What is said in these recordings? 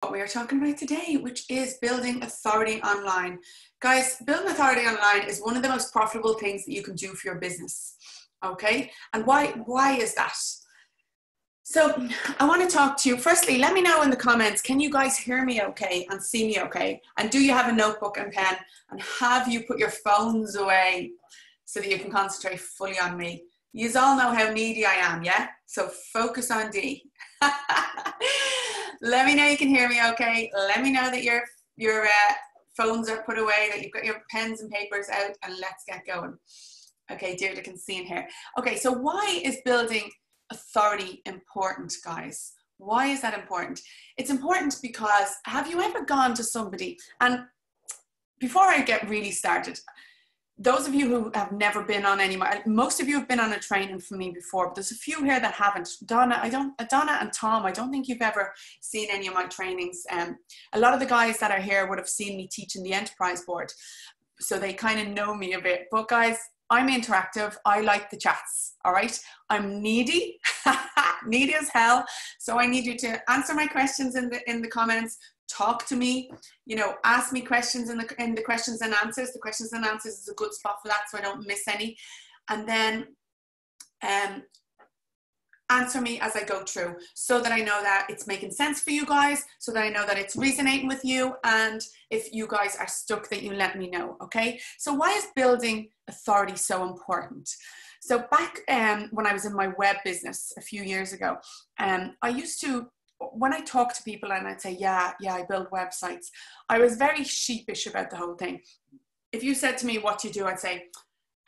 What we are talking about today, which is building authority online. Guys, building authority online is one of the most profitable things that you can do for your business. Okay, and why is that? So I want to talk to you. Firstly, let me know in the comments, can you guys hear me okay and see me okay? And do you have a notebook and pen? And have you put your phones away so that you can concentrate fully on me? You all know how needy I am, yeah? So focus on D. Let me know you can hear me okay. Let me know that your phones are put away, that you've got your pens and papers out, and let's get going. Okay, Deirdre can see in here. Okay, so why is building authority important, guys? Why is that important? It's important because have you ever gone to somebody, and before I get really started, those of you who have never been on any, most of you have been on a training from me before, but there's a few here that haven't. Donna and Tom, I don't think you've ever seen any of my trainings. A lot of the guys that are here would have seen me teaching the enterprise board, so they kind of know me a bit. But guys, I'm interactive. I like the chats. All right. I'm needy, needy as hell. So I need you to answer my questions in the comments. Talk to me, you know, ask me questions in the questions and answers. The questions and answers is a good spot for that, so I don't miss any. And then answer me as I go through, so that I know that it's making sense for you guys, so that I know that it's resonating with you, and if you guys are stuck, that you let me know. Okay, so why is building authority so important? So back when I was in my web business a few years ago, I used to, when I talk to people and I'd say, yeah, I build websites, I was very sheepish about the whole thing. If you said to me, what do you do? I'd say,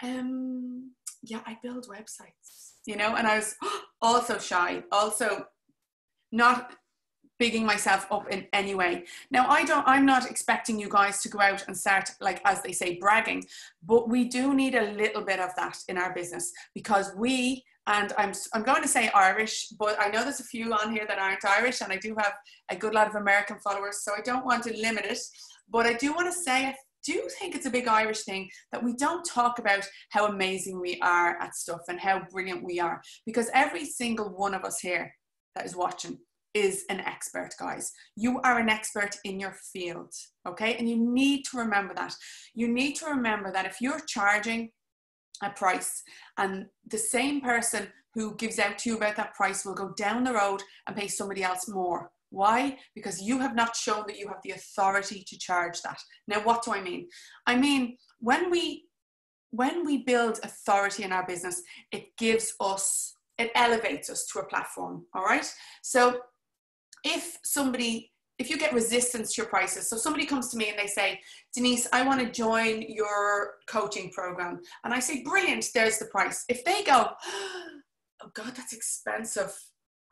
yeah, I build websites, you know, and I was also shy, also not bigging myself up in any way. Now, I'm not expecting you guys to go out and start, like, as they say, bragging, but we do need a little bit of that in our business, because and I'm going to say Irish, but I know there's a few on here that aren't Irish, and I do have a good lot of American followers, so I don't want to limit it. But I do want to say, I do think it's a big Irish thing that we don't talk about how amazing we are at stuff and how brilliant we are, because every single one of us here that is watching is an expert, guys. You are an expert in your field, okay? And you need to remember that. You need to remember that if you're charging a price, and the same person who gives out to you about that price will go down the road and pay somebody else more. Why? Because you have not shown that you have the authority to charge that. Now, what do I mean? I mean, when we build authority in our business, it elevates us to a platform, all right? So if you get resistance to your prices, so somebody comes to me and they say, Denise, I want to join your coaching program. And I say, brilliant, there's the price. If they go, oh God, that's expensive,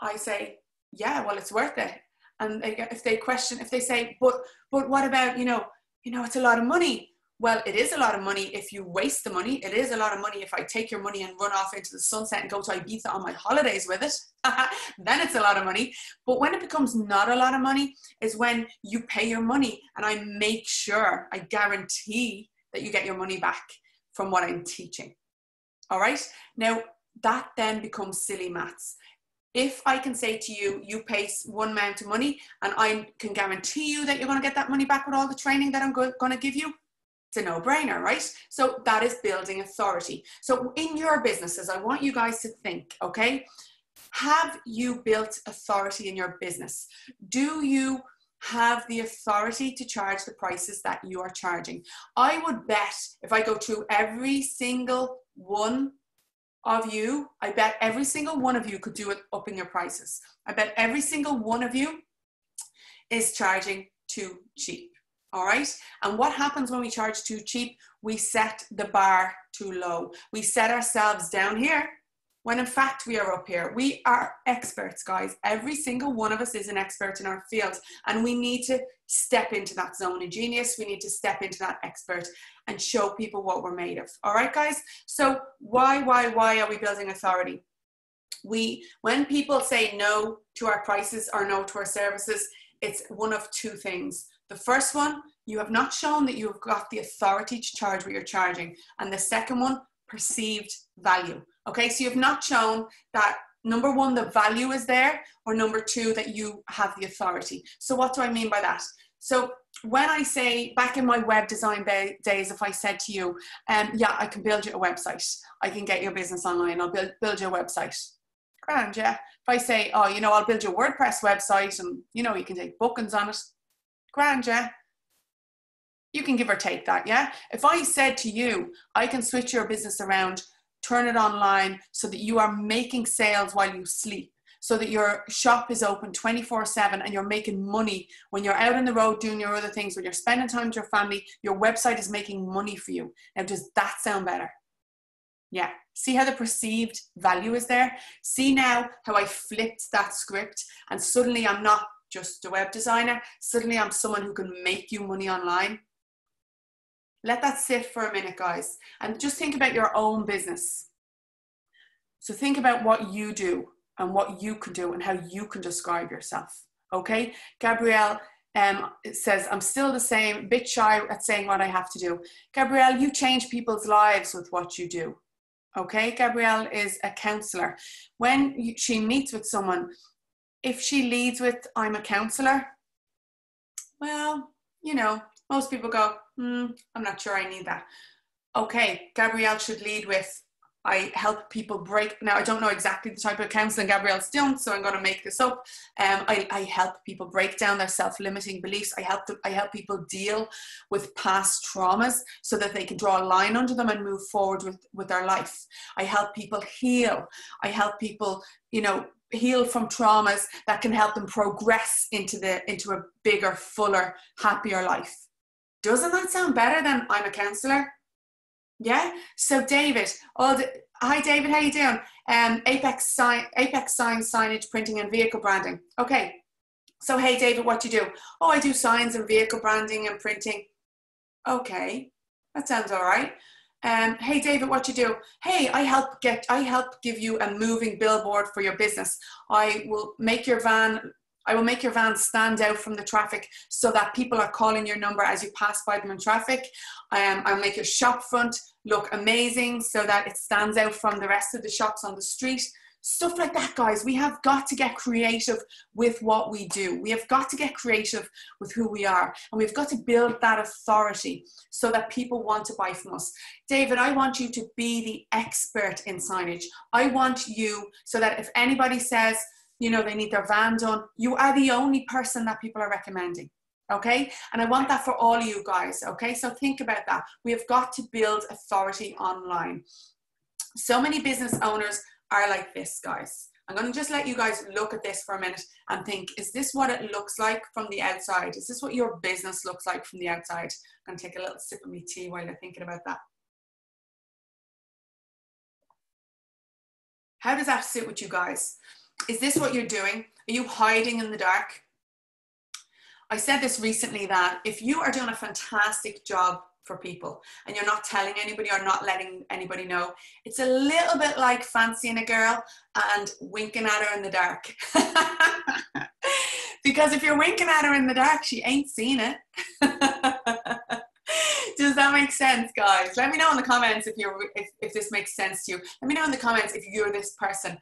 I say, yeah, well, it's worth it. And if they say, but what about, you know, it's a lot of money. Well, it is a lot of money if you waste the money. It is a lot of money if I take your money and run off into the sunset and go to Ibiza on my holidays with it. Then it's a lot of money. But when it becomes not a lot of money is when you pay your money, and I make sure, I guarantee that you get your money back from what I'm teaching. All right? Now, that then becomes silly maths. If I can say to you, you pay one amount of money and I can guarantee you that you're going to get that money back with all the training that I'm going to give you, it's a no-brainer, right? So that is building authority. So in your businesses, I want you guys to think, okay? Have you built authority in your business? Do you have the authority to charge the prices that you are charging? I would bet if I go through every single one of you, I bet every single one of you could do it upping your prices. I bet every single one of you is charging too cheap. All right. And what happens when we charge too cheap? We set the bar too low. We set ourselves down here when in fact we are up here. We are experts, guys. Every single one of us is an expert in our field, and we need to step into that zone of genius. We need to step into that expert and show people what we're made of. All right, guys. So why are we building authority? When people say no to our prices or no to our services, it's one of two things. The first one, you have not shown that you've got the authority to charge what you're charging. And the second one, perceived value. Okay, so you've not shown that number one, the value is there, or number two, that you have the authority. So what do I mean by that? So when I say, back in my web design days, if I said to you, yeah, I can build you a website, I can get your business online, I'll build you a website. Grand, yeah. If I say, oh, you know, I'll build you a WordPress website and, you know, you can take bookings on it. Grand, yeah. You can give or take that, yeah? If I said to you, I can switch your business around, turn it online so that you are making sales while you sleep, so that your shop is open 24/7 and you're making money when you're out on the road doing your other things, when you're spending time with your family, your website is making money for you. Now, does that sound better? Yeah. See how the perceived value is there? See now how I flipped that script, and suddenly I'm not just a web designer. Suddenly I'm someone who can make you money online. Let that sit for a minute, guys, and just think about your own business. So think about what you do and what you can do and how you can describe yourself. Okay, Gabrielle says, I'm still the same, a bit shy at saying what I have to do. Gabrielle, you change people's lives with what you do. Okay, Gabrielle is a counselor. When she meets with someone, if she leads with, I'm a counselor, well, you know, most people go, I'm not sure I need that. Okay, Gabrielle should lead with, I help people break. Now, I don't know exactly the type of counseling Gabrielle's doing, so I'm going to make this up. I help people break down their self-limiting beliefs. I help people deal with past traumas so that they can draw a line under them and move forward with their life. I help people heal. I help people, you know, heal from traumas that can help them progress into a bigger, fuller, happier life. Doesn't that sound better than I'm a counselor? Yeah. So David, hi David, how you doing? Apex Sign, signage, printing and vehicle branding. Okay. So hey David, what you do? Oh, I do signs and vehicle branding and printing. Okay, that sounds all right. Hey David, what you do? Hey, I help give you a moving billboard for your business. I will make your van stand out from the traffic so that people are calling your number as you pass by them in traffic. I'll make your shop front look amazing so that it stands out from the rest of the shops on the street. Stuff like that, guys. We have got to get creative with what we do. We have got to get creative with who we are. And we've got to build that authority so that people want to buy from us. David, I want you to be the expert in signage. I want you so that if anybody says, you know, they need their van done, you are the only person that people are recommending. Okay. And I want that for all of you guys. Okay. So think about that. We have got to build authority online. So many business owners are like this, guys. I'm going to just let you guys look at this for a minute and think, is this what it looks like from the outside? Is this what your business looks like from the outside? I'm going to take a little sip of my tea while you're thinking about that. How does that sit with you guys? Is this what you're doing? Are you hiding in the dark? I said this recently that if you are doing a fantastic job for people and you're not telling anybody or not letting anybody know, it's a little bit like fancying a girl and winking at her in the dark. Because if you're winking at her in the dark, she ain't seen it. Does that make sense, guys? Let me know in the comments if this makes sense to you. Let me know in the comments if you're this person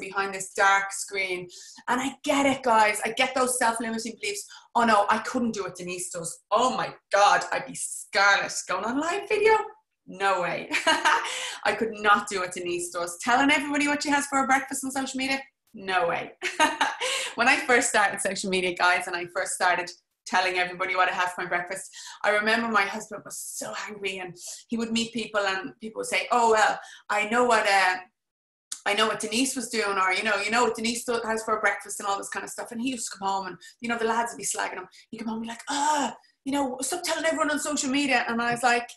behind this dark screen. And I get it, guys. I get those self-limiting beliefs. Oh no, I couldn't do what Denise does. Oh my God, I'd be scarlet. Going on live video? No way. I could not do what Denise does. Telling everybody what she has for her breakfast on social media? No way. When I first started social media, guys, and I first started telling everybody what I had for my breakfast, I remember my husband was so angry, and he would meet people and people would say, oh, well, I know what Denise was doing, or, you know what Denise has for breakfast and all this kind of stuff. And he used to come home and, you know, the lads would be slagging him. He'd come home and be like, you know, stop telling everyone on social media. And I was like,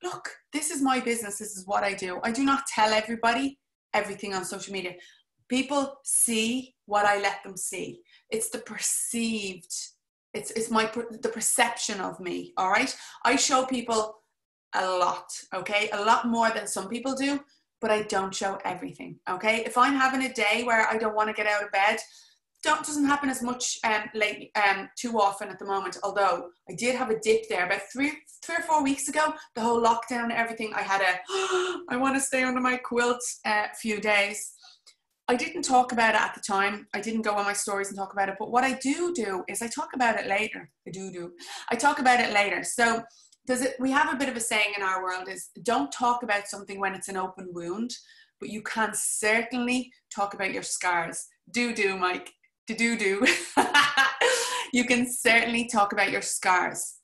look, this is my business. This is what I do. I do not tell everybody everything on social media. People see what I let them see. It's the perceived, it's the perception of me, all right? I show people a lot, okay? A lot more than some people do, but I don't show everything, okay? If I'm having a day where I don't want to get out of bed, doesn't happen as much lately, too often at the moment, although I did have a dip there about three or 4 weeks ago, the whole lockdown and everything. I had I want to stay under my quilt a few days. I didn't talk about it at the time. I didn't go on my stories and talk about it. But what I do is I talk about it later. I talk about it later. So we have a bit of a saying in our world is don't talk about something when it's an open wound, but you can certainly talk about your scars. Mike. Do. You can certainly talk about your scars.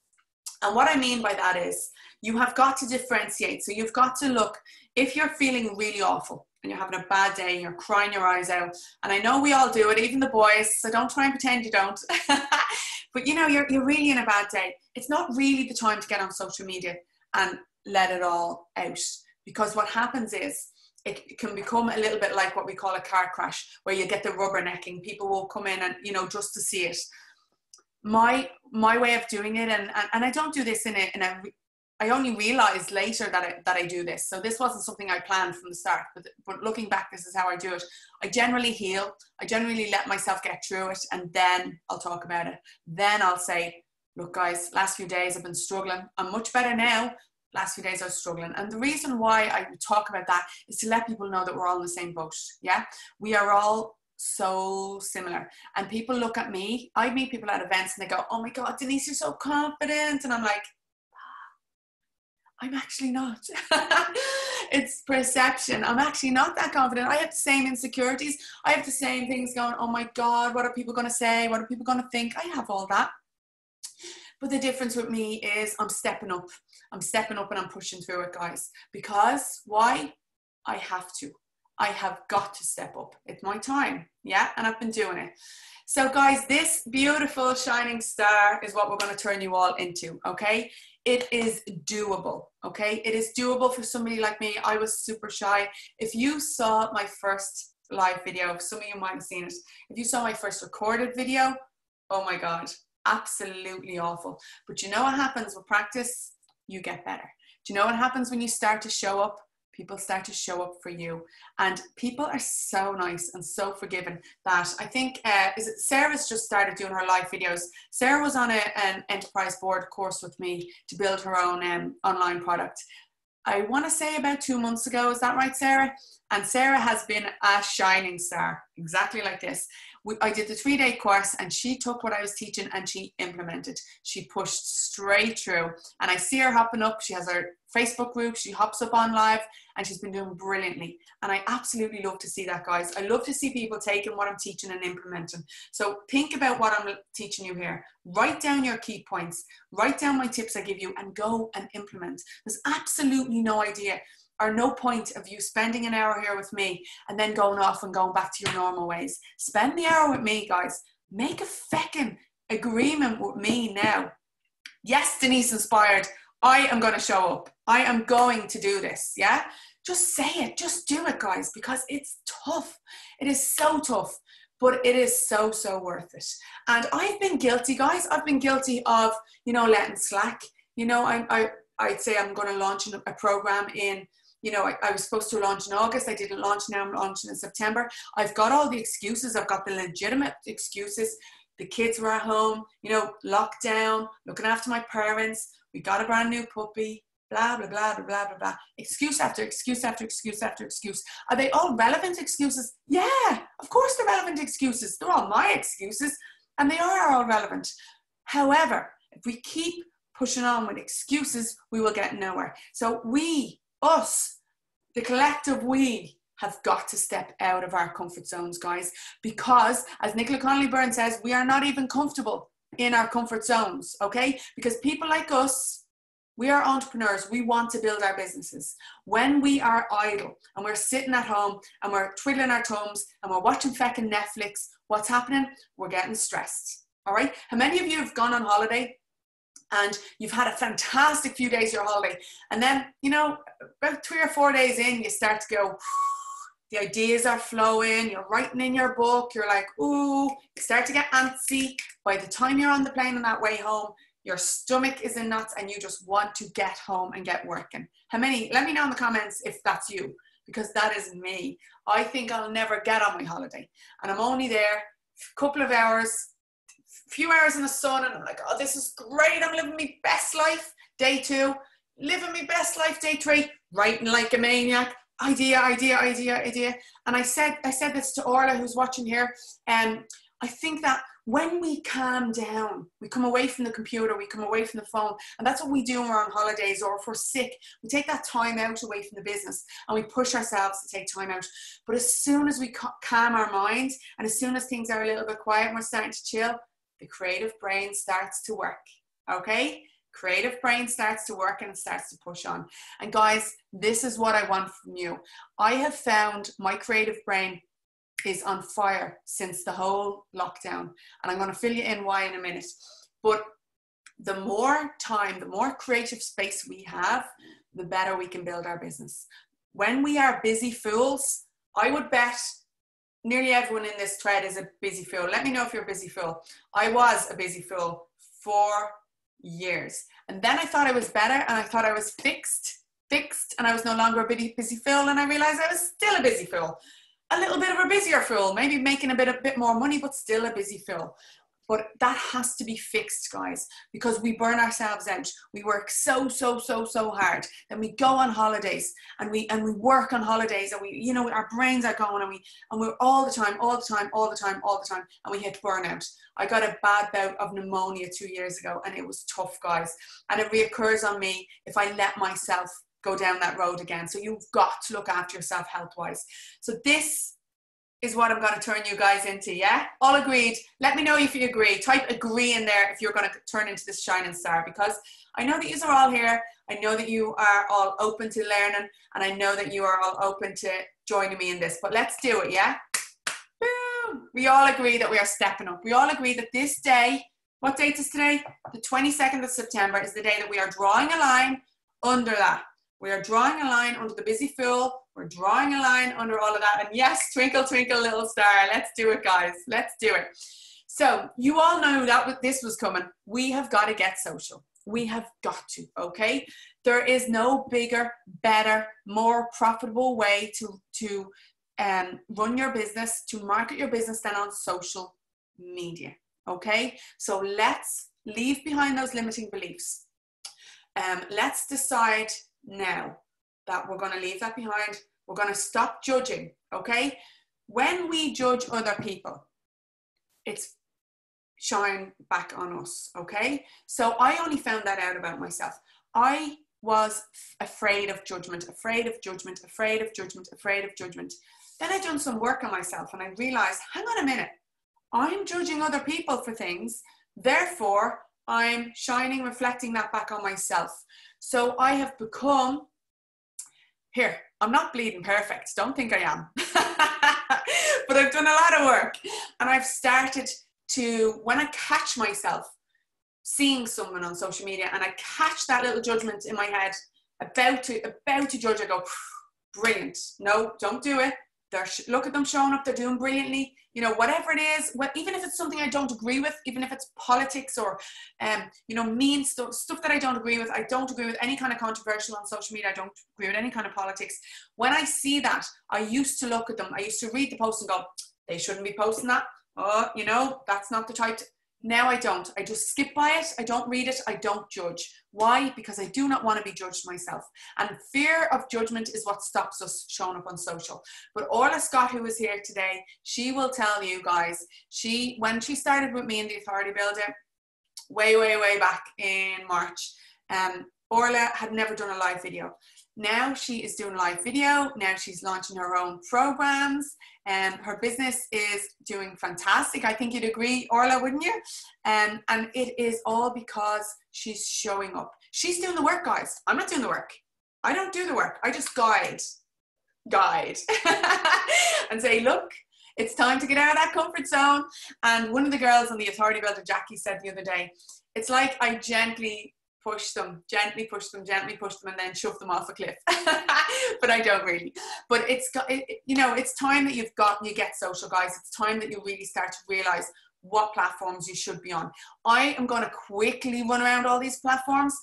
And what I mean by that is you have got to differentiate. So you've got to look, if you're feeling really awful and you're having a bad day and you're crying your eyes out, and I know we all do it, even the boys, so don't try and pretend you don't. But you know, you're really in a bad day. It's not really the time to get on social media and let it all out. Because what happens is, it can become a little bit like what we call a car crash, where you get the rubbernecking. People will come in and, you know, just to see it. My way of doing it, and I don't do this I only realized later that I do this. So this wasn't something I planned from the start, but looking back, this is how I do it. I generally heal. I generally let myself get through it, and then I'll talk about it. Then I'll say, look guys, last few days I've been struggling. I'm much better now. Last few days I was struggling. And the reason why I talk about that is to let people know that we're all in the same boat. Yeah, we are all so similar. And people look at me, I meet people at events and they go, oh my God, Denise, you're so confident. And I'm like, I'm actually not. It's perception. I'm actually not that confident. I have the same insecurities. I have the same things going, oh my God, what are people going to say? What are people going to think? I have all that. But the difference with me is I'm stepping up. I'm stepping up and I'm pushing through it, guys. Because why? I have to. I have got to step up. It's my time. Yeah. And I've been doing it. So guys, this beautiful shining star is what we're going to turn you all into. Okay. It is doable. Okay. It is doable for somebody like me. I was super shy. If you saw my first live video, some of you might have seen it. If you saw my first recorded video, oh my God, absolutely awful. But you know what happens with practice? You get better. Do you know what happens when you start to show up? People start to show up for you, and people are so nice and so forgiving that I think, Sarah's just started doing her live videos. Sarah was on an enterprise board course with me to build her own online product. I want to say about 2 months ago. Is that right, Sarah? And Sarah has been a shining star, exactly like this. I did the 3-day course and she took what I was teaching and she implemented. She pushed straight through, and I see her hopping up. She has her Facebook group. She hops up on live and she's been doing brilliantly. And I absolutely love to see that, guys. I love to see people taking what I'm teaching and implementing. So think about what I'm teaching you here. Write down your key points. Write down my tips I give you and go and implement. There's absolutely no idea or no point of you spending an hour here with me and then going off and going back to your normal ways. Spend the hour with me, guys. Make a feckin' agreement with me now. Yes, Denise inspired. I am going to show up. I am going to do this. Yeah. Just say it. Just do it, guys, because it's tough. It is so tough, but it is so, so worth it. And I've been guilty, guys. I've been guilty of, you know, letting slack. You know, I'd say I'm going to launch a program in, you know, I was supposed to launch in August. I didn't launch. Now I'm launching in September. I've got all the excuses. I've got the legitimate excuses. The kids were at home, you know, lockdown, looking after my parents. We got a brand new puppy, blah, blah, blah, blah, blah, blah, blah. Excuse after excuse after excuse after excuse. Are they all relevant excuses? Yeah, of course they're relevant excuses. They're all my excuses and they are all relevant. However, if we keep pushing on with excuses, we will get nowhere. So us, the collective we, have got to step out of our comfort zones, guys, because as Nicola Connolly Byrne says, we are not even comfortable in our comfort zones, okay? Because people like us, we are entrepreneurs. We want to build our businesses. When we are idle and we're sitting at home and we're twiddling our thumbs and we're watching feckin' Netflix, what's happening? We're getting stressed, all right? How many of you have gone on holiday and you've had a fantastic few days of your holiday, and then, you know, about 3 or 4 days in, you start to go, the ideas are flowing, you're writing in your book, you're like, ooh, you start to get antsy. By the time you're on the plane on that way home, your stomach is in knots and you just want to get home and get working. How many? Let me know in the comments if that's you, because that is me. I think I'll never get on my holiday, and I'm only there a couple of hours, few hours in the sun, and I'm like, oh, this is great. I'm living my best life. Day 2, living my best life. Day 3, writing like a maniac, idea. And I said this to Orla, who's watching here. I think that when we calm down, we come away from the computer, we come away from the phone, and that's what we do when we're on holidays, or if we're sick, we take that time out away from the business and we push ourselves to take time out. But as soon as we calm our mind, and as soon as things are a little bit quiet and we're starting to chill, the creative brain starts to work, okay? Creative brain starts to work and it starts to push on. And guys, this is what I want from you. I have found my creative brain is on fire since the whole lockdown, and I'm going to fill you in why in a minute. But the more time, the more creative space we have, the better we can build our business. When we are busy fools, I would bet nearly everyone in this thread is a busy fool. Let me know if you're a busy fool. I was a busy fool for years, and then I thought I was better, and I thought I was fixed, and I was no longer a busy fool, and I realized I was still a busy fool. A little bit of a busier fool, maybe making a bit more money, but still a busy fool. But that has to be fixed, guys, because we burn ourselves out. We work so hard. Then we go on holidays and we work on holidays, and we, our brains are going, and we're all the time, and we hit burnout. I got a bad bout of pneumonia 2 years ago, and it was tough, guys. And it reoccurs on me if I let myself go down that road again. So you've got to look after yourself health-wise. So this is what I'm going to turn you guys into, yeah? All agreed? Let me know if you agree. Type agree in there if you're going to turn into this shining star, because I know that you are all here. I know that you are all open to learning, and I know that you are all open to joining me in this. But let's do it, yeah? Boom! We all agree that we are stepping up. We all agree that this day, what date is today? The 22nd of September is the day that we are drawing a line under that. We are drawing a line under the busy fool. We're drawing a line under all of that. And yes, twinkle, twinkle, little star. Let's do it, guys. Let's do it. So you all know that this was coming. We have got to get social. We have got to, okay? There is no bigger, better, more profitable way to run your business, to market your business than on social media, okay? So let's leave behind those limiting beliefs. Let's decide now that we're going to leave that behind. We're going to stop judging, okay? When we judge other people, it's shine back on us, okay? So I only found that out about myself. I was afraid of judgment. Then I done some work on myself, and I realized, hang on a minute, I'm judging other people for things, therefore I'm reflecting that back on myself. So I have become, here, I'm not bleeding perfect, don't think I am, but I've done a lot of work, and I've started to, when I catch myself seeing someone on social media and I catch that little judgment in my head about to judge, I go, brilliant, no, don't do it. Look at them showing up, they're doing brilliantly, whatever it is, even if it's something I don't agree with, even if it's politics or, mean stuff that I don't agree with. I don't agree with any kind of controversial on social media. I don't agree with any kind of politics. When I see that, I used to look at them. I used to read the post and go, they shouldn't be posting that. Oh, that's not the type. Now I don't. I just skip by it. I don't read it. I don't judge. Why? Because I do not want to be judged myself. And fear of judgment is what stops us showing up on social. But Orla Scott, who is here today, she will tell you guys, when she started with me in the Authority Builder, way back in March, Orla had never done a live video. Now she is doing live video. Now she's launching her own programs, and her business is doing fantastic. I think you'd agree, Orla, wouldn't you? And it is all because she's showing up. She's doing the work, guys. I'm not doing the work. I don't do the work. I just guide and say, look, it's time to get out of that comfort zone. And one of the girls on the Authority Builder, Jackie, said the other day, it's like I gently push them, and then shove them off a cliff. But I don't really. But it's time that you get social, guys. It's time that you really start to realize what platforms you should be on. I am going to quickly run around all these platforms.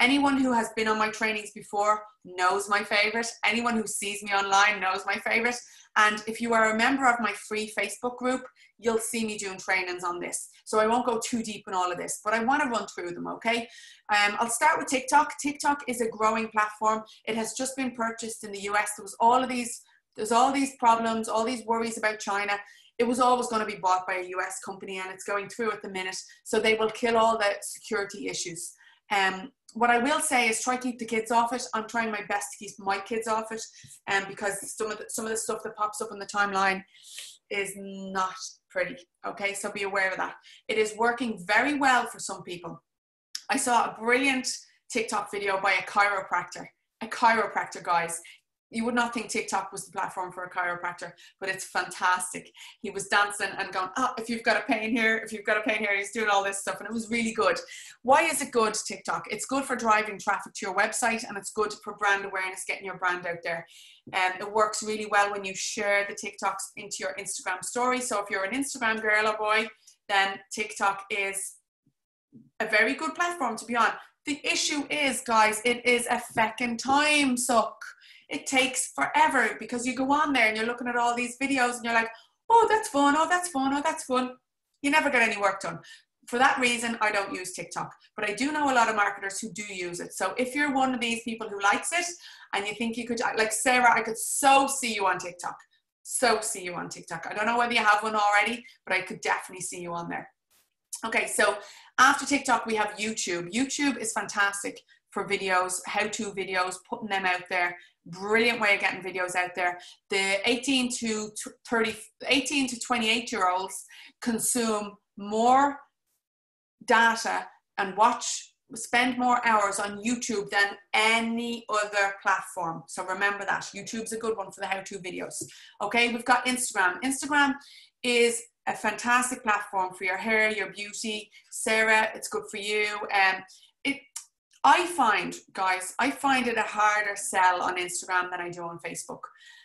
Anyone who has been on my trainings before knows my favorite. Anyone who sees me online knows my favorite. And if you are a member of my free Facebook group, you'll see me doing trainings on this. So I won't go too deep in all of this, but I want to run through them, okay? I'll start with TikTok. TikTok is a growing platform. It has just been purchased in the US. There's all these problems, all these worries about China. It was always going to be bought by a US company, and it's going through at the minute. So they will kill all the security issues. What I will say is try to keep the kids off it. I'm trying my best to keep my kids off it, because some of the stuff that pops up on the timeline is not pretty. Okay, so be aware of that. It is working very well for some people. I saw a brilliant TikTok video by a chiropractor. A chiropractor, guys. You would not think TikTok was the platform for a chiropractor, but it's fantastic. He was dancing and going, oh, if you've got a pain here, if you've got a pain here, he's doing all this stuff. And it was really good. Why is it good, TikTok? It's good for driving traffic to your website, and it's good for brand awareness, getting your brand out there. And it works really well when you share the TikToks into your Instagram story. So if you're an Instagram girl or boy, then TikTok is a very good platform to be on. The issue is, guys, it is a feckin' time suck. It takes forever, because you go on there and you're looking at all these videos and you're like, oh, that's fun, oh, that's fun, oh, that's fun. You never get any work done. For that reason, I don't use TikTok, but I do know a lot of marketers who do use it. So if you're one of these people who likes it and you think you could, like Sarah, I could so see you on TikTok. So see you on TikTok. I don't know whether you have one already, but I could definitely see you on there. Okay, so after TikTok, we have YouTube. YouTube is fantastic for videos, how-to videos, putting them out there. Brilliant way of getting videos out there. The 18 to 28-year-olds consume more data and spend more hours on YouTube than any other platform. So remember that. YouTube's a good one for the how-to videos. Okay, we've got Instagram. Instagram is a fantastic platform for your hair, your beauty. Sarah, it's good for you. I find, guys, I find it a harder sell on Instagram than I do on Facebook.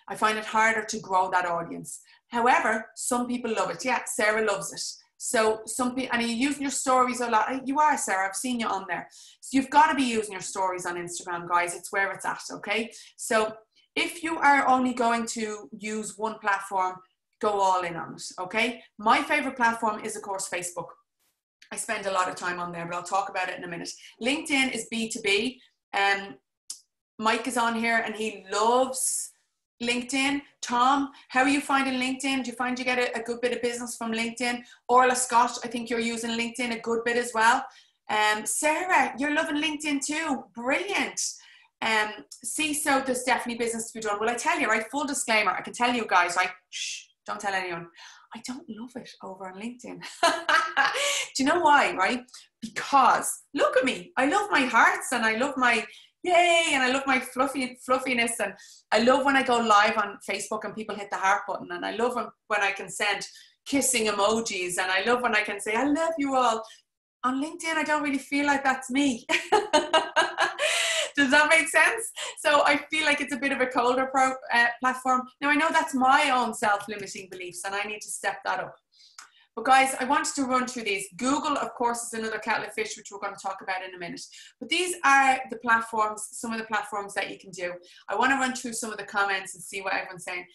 I find it harder to grow that audience. However, some people love it. Yeah, Sarah loves it. So some people, and you're using your stories a lot. You are, Sarah, I've seen you on there. So you've got to be using your stories on Instagram, guys. It's where it's at, okay? So if you are only going to use one platform, go all in on it, okay? My favorite platform is, of course, Facebook. I spend a lot of time on there, but I'll talk about it in a minute. LinkedIn is B2B. Mike is on here and he loves LinkedIn. Tom, how are you finding LinkedIn? Do you find you get a good bit of business from LinkedIn? Orla Scott, I think you're using LinkedIn a good bit as well. Sarah, you're loving LinkedIn too. Brilliant. See, so there's definitely business to be done. Well, I tell you, right, full disclaimer, I can tell you guys, right, shh, don't tell anyone. I don't love it over on LinkedIn. Do you know why, right? Because look at me. I love my hearts and I love my yay and I love my fluffiness, and I love when I go live on Facebook and people hit the heart button, and I love when I can send kissing emojis, and I love when I can say I love you all. On LinkedIn, I don't really feel like that's me. Does that make sense? So I feel like it's a bit of a colder platform. Now, I know that's my own self-limiting beliefs and I need to step that up. But guys, I wanted to run through these. Google, of course, is another kettle of fish, which we're going to talk about in a minute. But these are the platforms, some of the platforms that you can do. I want to run through some of the comments and see what everyone's saying.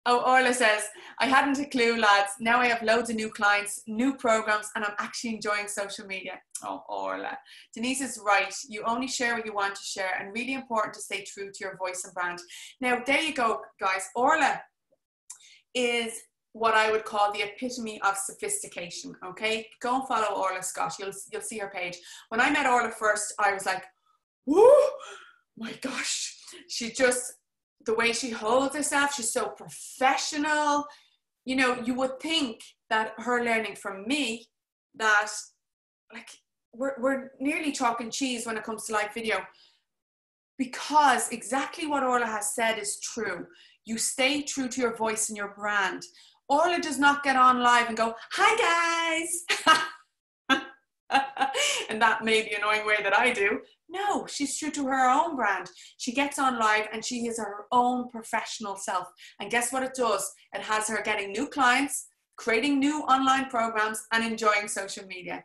Orla says, I hadn't a clue, lads. Now I have loads of new clients, new programs, and I'm actually enjoying social media. Oh, Orla. Denise is right. You only share what you want to share, and really important to stay true to your voice and brand. Now, there you go, guys. Orla is what I would call the epitome of sophistication, okay? Go and follow Orla Scott. You'll see her page. When I met Orla first, I was like, whoo, my gosh. She just... the way she holds herself, she's so professional. You know, you would think that her learning from me, that like we're nearly talking cheese when it comes to live video, because exactly what Orla has said is true. You stay true to your voice and your brand. Orla does not get on live and go, hi guys. And that may be an annoying way that I do. No, she's true to her own brand. She gets on live and she is her own professional self. And guess what it does? It has her getting new clients, creating new online programs, and enjoying social media.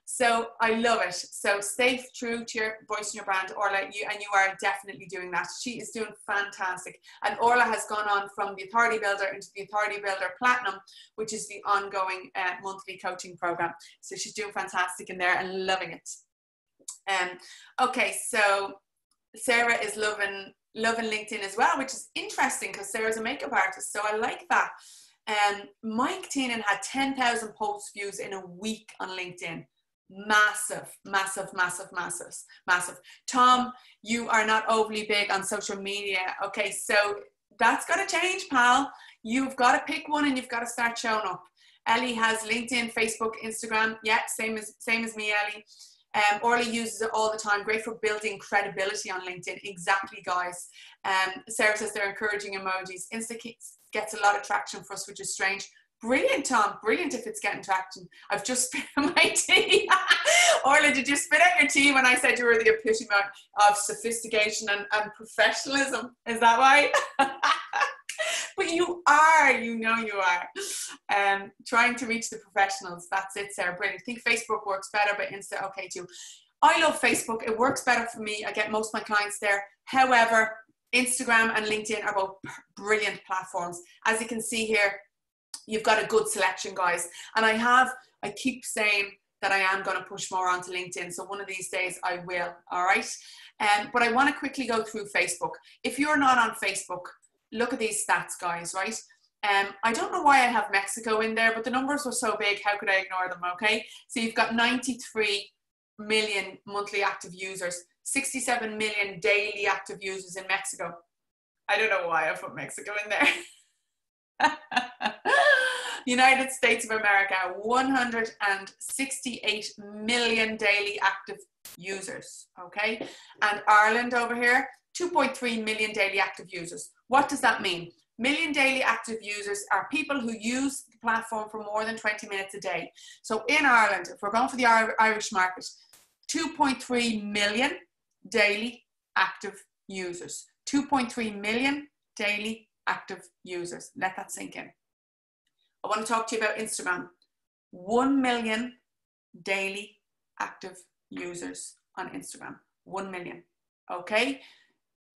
So I love it. So stay true to your voice and your brand, Orla, you are definitely doing that. She is doing fantastic. And Orla has gone on from the Authority Builder into the Authority Builder Platinum, which is the ongoing monthly coaching program. So she's doing fantastic in there and loving it. Okay, so Sarah is loving LinkedIn as well, which is interesting because Sarah's a makeup artist. So I like that. Mike Teenan had 10,000 post views in a week on LinkedIn. Massive, massive, massive, massive, massive. Tom, you are not overly big on social media. Okay, so that's got to change, pal. You've got to pick one and you've got to start showing up. Ellie has LinkedIn, Facebook, Instagram. Yeah, same as me, Ellie. Orly uses it all the time. Great for building credibility on LinkedIn. Exactly, guys. Sarah says they're encouraging emojis. Insta gets a lot of traction for us, which is strange. Brilliant, Tom. Brilliant if it's getting traction. I've just spit out my tea. Orla, did you spit out your tea when I said you were the epitome of sophistication and professionalism? Is that why? But you are, you know you are. Trying to reach the professionals. That's it, Sarah. Brilliant. I think Facebook works better, but Insta okay too. I love Facebook. It works better for me. I get most of my clients there. However, Instagram and LinkedIn are both brilliant platforms. As you can see here, you've got a good selection, guys. And I keep saying that I am going to push more onto LinkedIn. So one of these days I will, all right? But I want to quickly go through Facebook. If you're not on Facebook, look at these stats, guys, right? I don't know why I have Mexico in there, but the numbers were so big, how could I ignore them, okay? So you've got 93 million monthly active users, 67 million daily active users in Mexico. I don't know why I put Mexico in there. United States of America, 168 million daily active users, okay? And Ireland over here, 2.3 million daily active users. What does that mean? Million daily active users are people who use the platform for more than 20 minutes a day. So in Ireland, if we're going for the Irish market, 2.3 million daily active users. 2.3 million daily active users. Let that sink in. I want to talk to you about Instagram. 1 million daily active users on Instagram. 1 million. Okay.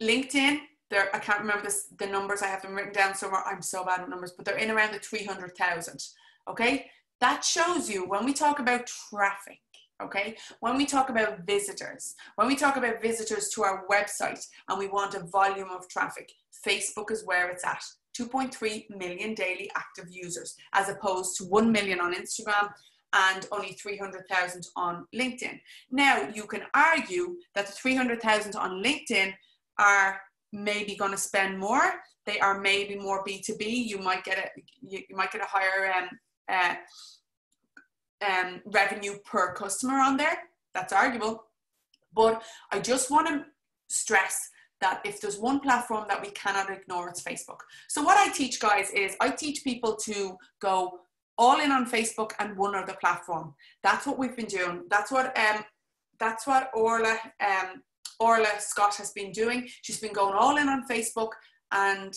LinkedIn, I can't remember the numbers. I have them written down somewhere. I'm so bad with numbers, but they're in around the 300,000. Okay. That shows you when we talk about traffic. Okay. When we talk about visitors, to our website and we want a volume of traffic, Facebook is where it's at. 2.3 million daily active users, as opposed to 1 million on Instagram and only 300,000 on LinkedIn. Now, you can argue that the 300,000 on LinkedIn are maybe going to spend more. They are maybe more B2B. You might get a higher revenue per customer on there. That's arguable. But I just want to stress that if there's one platform that we cannot ignore, it's Facebook. So what I teach, guys, is I teach people to go all in on Facebook and one other platform. That's what we've been doing. That's what Orla Scott has been doing. She's been going all in on Facebook and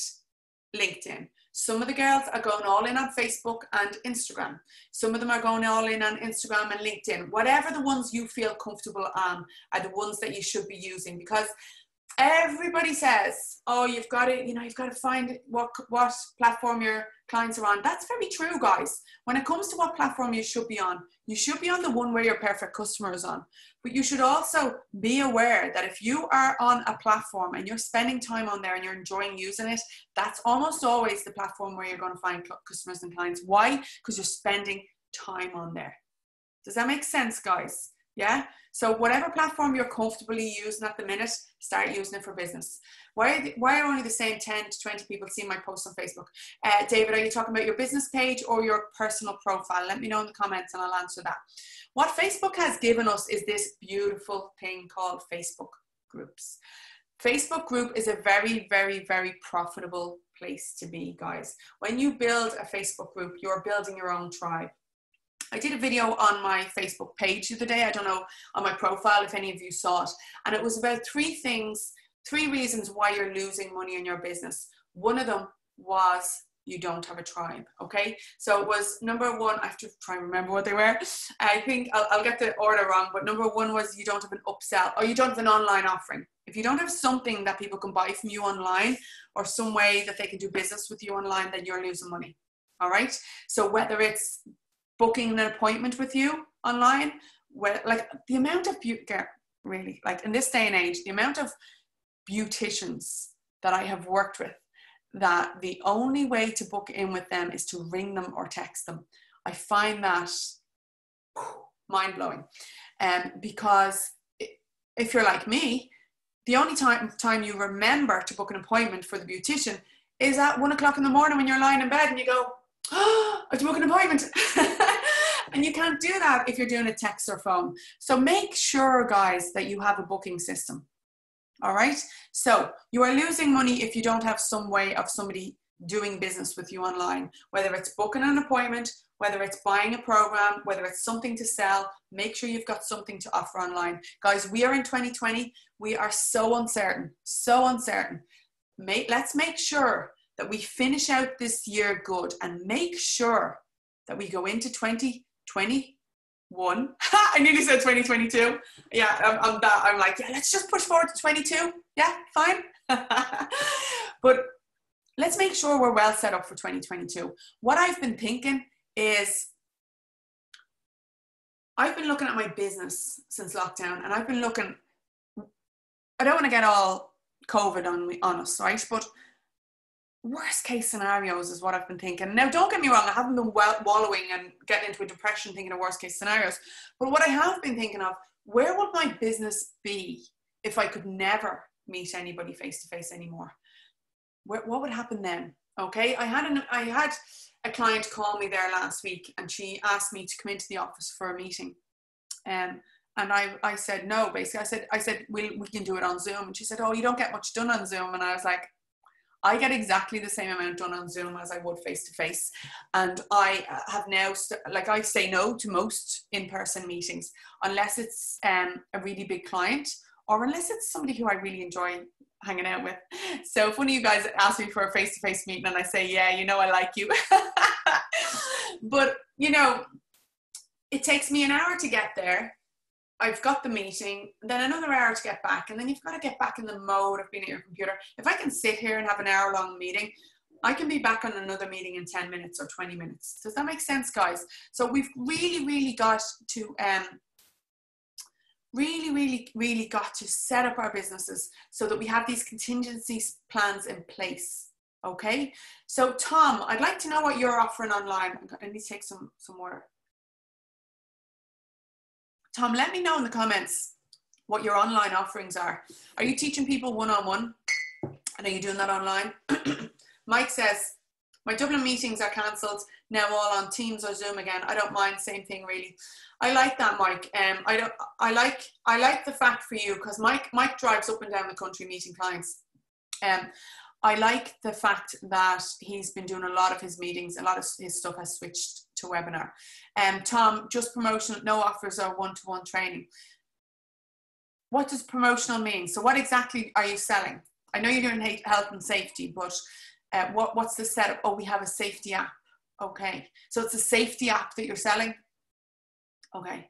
LinkedIn. Some of the girls are going all in on Facebook and Instagram. Some of them are going all in on Instagram and LinkedIn. Whatever the ones you feel comfortable on are the ones that you should be using, because everybody says, oh, you've got to find what platform your clients are on. That's very true, guys. When it comes to what platform you should be on the one where your perfect customer is on. But you should also be aware that if you are on a platform and you're spending time on there and you're enjoying using it, that's almost always the platform where you're going to find customers and clients. Why? Because you're spending time on there. Does that make sense, guys? Yeah. So whatever platform you're comfortably using at the minute, start using it for business. Why are only the same 10 to 20 people seeing my posts on Facebook? David, are you talking about your business page or your personal profile? Let me know in the comments and I'll answer that. What Facebook has given us is this beautiful thing called Facebook groups. Facebook group is a very, very, very profitable place to be, guys. When you build a Facebook group, you're building your own tribe. I did a video on my Facebook page the other day. I don't know on my profile if any of you saw it. And it was about three reasons why you're losing money in your business. One of them was you don't have a tribe. Okay, so it was number one. I have to try and remember what they were. I think I'll get the order wrong, but number one was you don't have an upsell, or you don't have an online offering. If you don't have something that people can buy from you online, or some way that they can do business with you online, then you're losing money. All right, so whether it's booking an appointment with you online, like the amount of really, like in this day and age, the amount of beauticians that I have worked with, that the only way to book in with them is to ring them or text them. I find that mind-blowing. Because if you're like me, the only time you remember to book an appointment for the beautician is at 1 o'clock in the morning when you're lying in bed and you go, oh, I have to book an appointment. And you can't do that if you're doing a text or phone. So make sure, guys, that you have a booking system. All right. So you are losing money if you don't have some way of somebody doing business with you online, whether it's booking an appointment, whether it's buying a program, whether it's something to sell. Make sure you've got something to offer online. Guys, we are in 2020. We are so uncertain, so uncertain. Let's make sure that we finish out this year good, and make sure that we go into 2021. I nearly said 2022. Yeah, I'm like, yeah, let's just push forward to 22. Yeah, fine. But let's make sure we're well set up for 2022. What I've been thinking is, I've been looking at my business since lockdown, and I've been looking, I don't want to get all COVID on us, right? But worst case scenarios is what I've been thinking. Now, don't get me wrong, I haven't been wallowing and getting into a depression thinking of worst case scenarios. But what I have been thinking of, where would my business be if I could never meet anybody face to face anymore? What would happen then? Okay, I had a client call me there last week, and she asked me to come into the office for a meeting. And I said no. Basically, I said we can do it on Zoom. And she said, oh, you don't get much done on Zoom. And I was like, I get exactly the same amount done on Zoom as I would face to face. And I have now, I say no to most in-person meetings, unless it's a really big client, or unless it's somebody who I really enjoy hanging out with. So if one of you guys asks me for a face-to-face meeting and I say, yeah, I like you. But, it takes me an hour to get there. I've got the meeting, then another hour to get back, and then you've got to get back in the mode of being at your computer. If I can sit here and have an hour-long meeting, I can be back on another meeting in 10 minutes or 20 minutes. Does that make sense, guys? So we've really, really got to really got to set up our businesses so that we have these contingency plans in place. Okay, so Tom, I'd like to know what you're offering online. I need to take some more. Tom, let me know in the comments what your online offerings are. Are you teaching people one-on-one? And are you doing that online? Mike says, my Dublin meetings are cancelled, now all on Teams or Zoom again. I don't mind, same thing really. I like that, Mike. I like the fact for you, because Mike drives up and down the country meeting clients. I like the fact that he's been doing a lot of his meetings, a lot of his stuff has switched to webinar. Tom, just promotional, no offers or one-to-one training. What does promotional mean? So what exactly are you selling? I know you're doing health and safety, but what's the setup? Oh, we have a safety app. Okay, so it's a safety app that you're selling? Okay.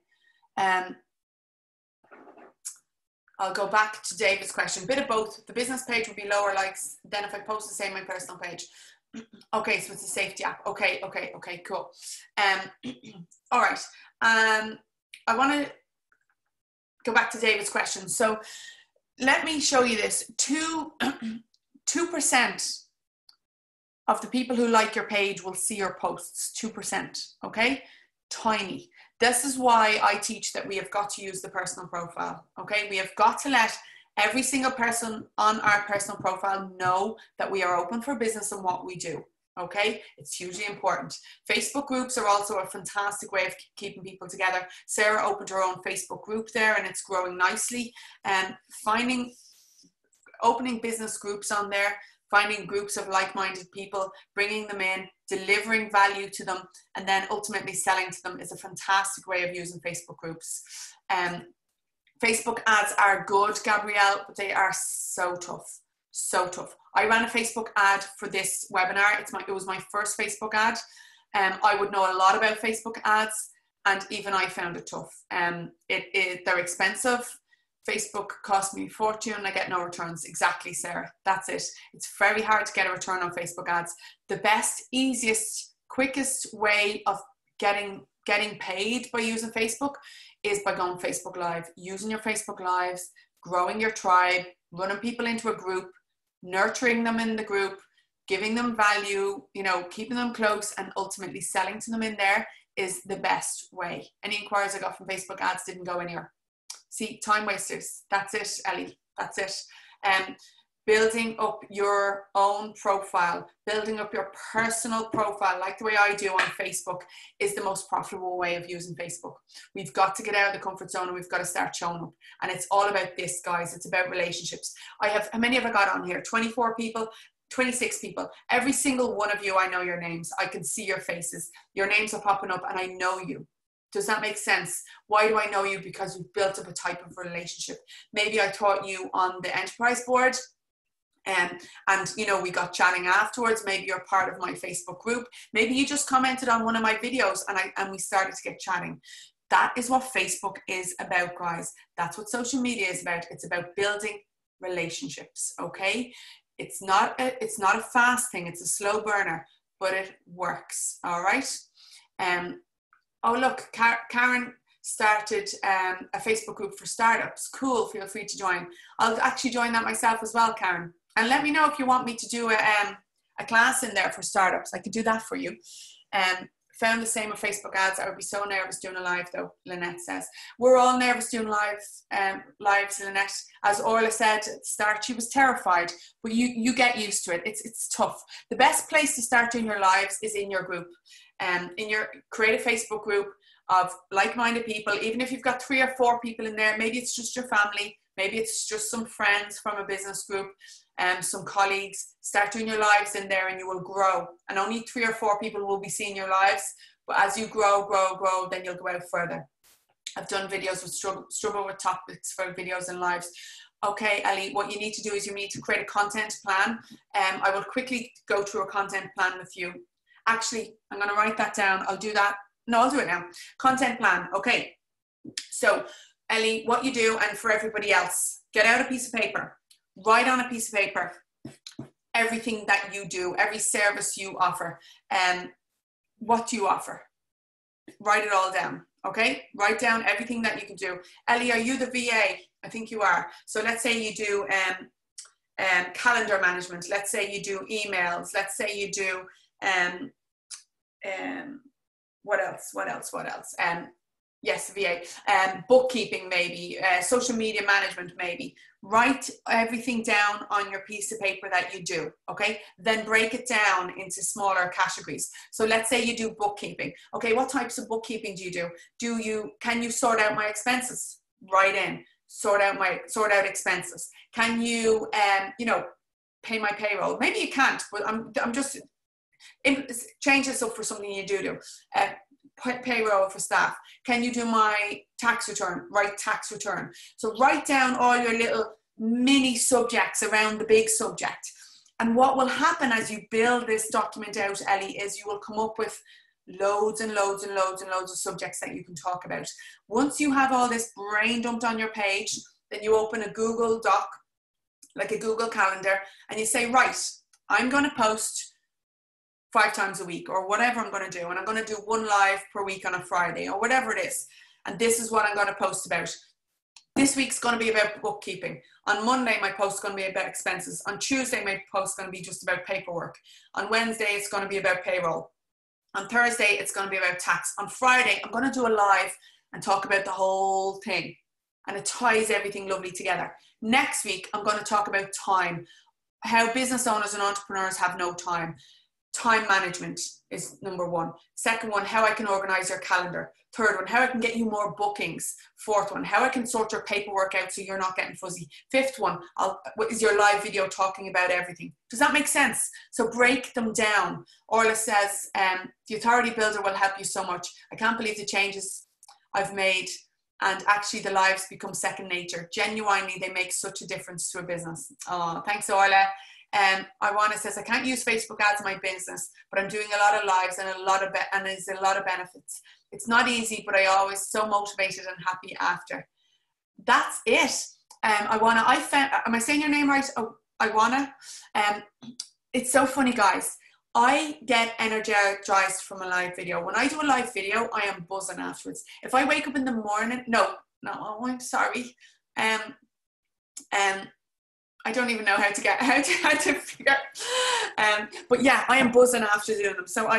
I'll go back to David's question. Bit of both. The business page would be lower likes than if I post the same on my personal page. Okay, so it's a safety app. Okay, cool. All right. I want to go back to David's question. So let me show you this. 2% of the people who like your page will see your posts. 2%. Okay, tiny. This is why I teach that we have got to use the personal profile. Okay, we have got to let every single person on our personal profile know that we are open for business and what we do. Okay, it's hugely important. Facebook groups are also a fantastic way of keeping people together. Sarah opened her own Facebook group there, and it's growing nicely. And opening business groups on there, finding groups of like-minded people, bringing them in, delivering value to them, and then ultimately selling to them is a fantastic way of using Facebook groups. Facebook ads are good, Gabrielle, but they are so tough. So tough. I ran a Facebook ad for this webinar. It was my first Facebook ad. I would know a lot about Facebook ads, and even I found it tough. They're expensive. Facebook cost me a fortune. I get no returns. Exactly, Sarah. That's it. It's very hard to get a return on Facebook ads. The best, easiest, quickest way of getting paid by using Facebook is by going Facebook Live, using your Facebook Lives, growing your tribe, running people into a group, nurturing them in the group, giving them value, you know, keeping them close, and ultimately selling to them in there is the best way. Any inquiries I got from Facebook ads didn't go anywhere. See, time wasters. That's it, Ellie. That's it. Building up your own profile, building up your personal profile, like the way I do on Facebook, is the most profitable way of using Facebook. We've got to get out of the comfort zone, and we've got to start showing up. And it's all about this, guys. It's about relationships. How many have I got on here? 24 people, 26 people. Every single one of you, I know your names. I can see your faces. Your names are popping up, and I know you. Does that make sense? Why do I know you? Because we've built up a type of relationship. Maybe I taught you on the enterprise board, and you know, we got chatting afterwards. Maybe you're part of my Facebook group. Maybe you just commented on one of my videos, and we started to get chatting. That is what Facebook is about, guys. That's what social media is about. It's about building relationships, okay? It's not a fast thing. It's a slow burner, but it works, all right? Oh, look, Karen started a Facebook group for startups. Cool, feel free to join. I'll actually join that myself as well, Karen. And let me know if you want me to do a class in there for startups. I could do that for you. Found the same with Facebook ads. I would be so nervous doing a live though, Lynette says. We're all nervous doing lives, Lynette. As Orla said at the start, she was terrified, but you get used to it. It's tough. The best place to start doing your lives is in your group. Create a Facebook group of like-minded people. Even if you've got 3 or 4 people in there, maybe it's just your family, maybe it's just some friends from a business group, some colleagues. Start doing your lives in there, and you will grow. And only 3 or 4 people will be seeing your lives, but as you grow, then you'll go out further. I've done videos with struggle with topics for videos and lives. Okay, Ellie, what you need to do is you need to create a content plan. I will quickly go through a content plan with you. Actually, I'm going to write that down. I'll do that. No, I'll do it now. Content plan. Okay. So, Ellie, what you do, and for everybody else, get out a piece of paper. Write on a piece of paper everything that you do, every service you offer, and what you offer. Write it all down. Okay? Write down everything that you can do. Ellie, are you the VA? I think you are. So let's say you do calendar management. Let's say you do emails. Let's say you do what else? Yes, VA. Bookkeeping maybe, social media management maybe. Write everything down on your piece of paper that you do, okay? Then break it down into smaller categories. So let's say you do bookkeeping. Okay, what types of bookkeeping do you do? Can you sort out my expenses? Write in, sort out expenses. Can you, pay my payroll? Maybe you can't, but I'm just, change this up for something you do. Payroll for staff. Can you do my tax return? Write tax return. So write down all your little mini subjects around the big subject. And what will happen as you build this document out, Ellie, is you will come up with loads and loads and loads and loads of subjects that you can talk about. Once you have all this brain dumped on your page, then you open a Google Doc, like a Google Calendar, and you say, right, I'm going to post 5 times a week or whatever I'm going to do. And I'm going to do 1 live per week on a Friday or whatever it is. And this is what I'm going to post about. This week's going to be about bookkeeping. On Monday, my post is going to be about expenses. On Tuesday, my post is going to be just about paperwork. On Wednesday, it's going to be about payroll. On Thursday, it's going to be about tax. On Friday, I'm going to do a live and talk about the whole thing. And it ties everything lovely together. Next week, I'm going to talk about time. How business owners and entrepreneurs have no time. Time management is number 1. Second one, how I can organize your calendar. Third one, how I can get you more bookings. Fourth one, how I can sort your paperwork out so you're not getting fuzzy. Fifth one, is your live video talking about everything. Does that make sense? So break them down. Orla says, the Authority Builder will help you so much. I can't believe the changes I've made And actually the lives become second nature. Genuinely, they make such a difference to a business. Oh, thanks, Orla. Iwana says, I can't use Facebook ads in my business, but I'm doing a lot of lives and there's a lot of benefits. It's not easy, but I always so motivated and happy after. That's it. Iwana, am I saying your name right? Oh, Iwana. It's so funny, guys. I get energized from a live video. When I do a live video, I am buzzing afterwards. If I wake up in the morning, oh, I'm sorry. I don't even know how to figure. But yeah, I am buzzing after doing them. So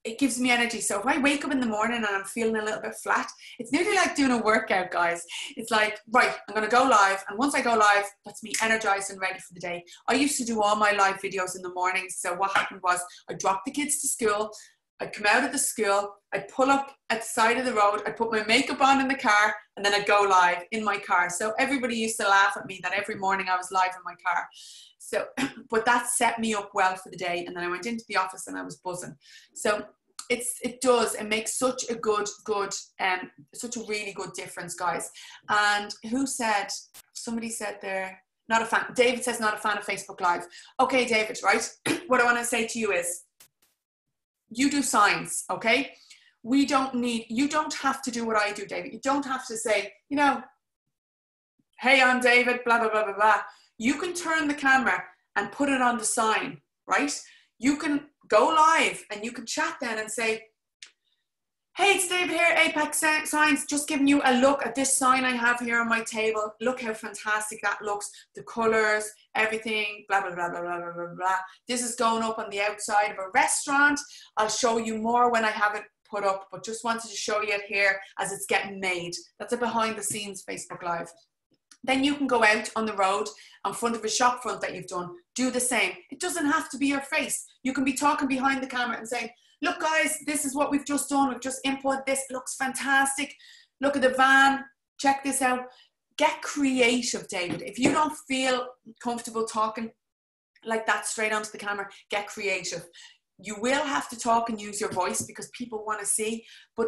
it gives me energy. So if I wake up in the morning and I'm feeling a little bit flat, it's nearly like doing a workout, guys. It's like, right, I'm going to go live. And once I go live, that's me energized and ready for the day. I used to do all my live videos in the morning. So what happened was I dropped the kids to school. I'd come out of the school. I'd pull up at the side of the road. I'd put my makeup on in the car and then I'd go live in my car. So everybody used to laugh at me that every morning I was live in my car. So, but that set me up well for the day. And then I went into the office and I was buzzing. So it makes such a such a really good difference, guys. And somebody said there, not a fan. David says not a fan of Facebook Live. Okay, David, right? What I want to say to you is, you do signs, okay? You don't have to do what I do, David. You don't have to say, hey, I'm David, blah, blah, blah, blah, blah. You can turn the camera and put it on the sign, right? You can go live and you can chat then and say, hey, it's David here, Apex Signs, just giving you a look at this sign I have here on my table. Look how fantastic that looks. The colors, everything, blah, blah, blah, blah, blah, blah, blah. This is going up on the outside of a restaurant. I'll show you more when I have it put up, but just wanted to show you it here as it's getting made. That's a behind the scenes Facebook Live. Then you can go out on the road in front of a shop front that you've done. Do the same. It doesn't have to be your face. You can be talking behind the camera and saying, look, guys, this is what we've just done. We've just input this. It looks fantastic. Look at the van. Check this out. Get creative, David. If you don't feel comfortable talking like that straight onto the camera, get creative. You will have to talk and use your voice because people want to see, but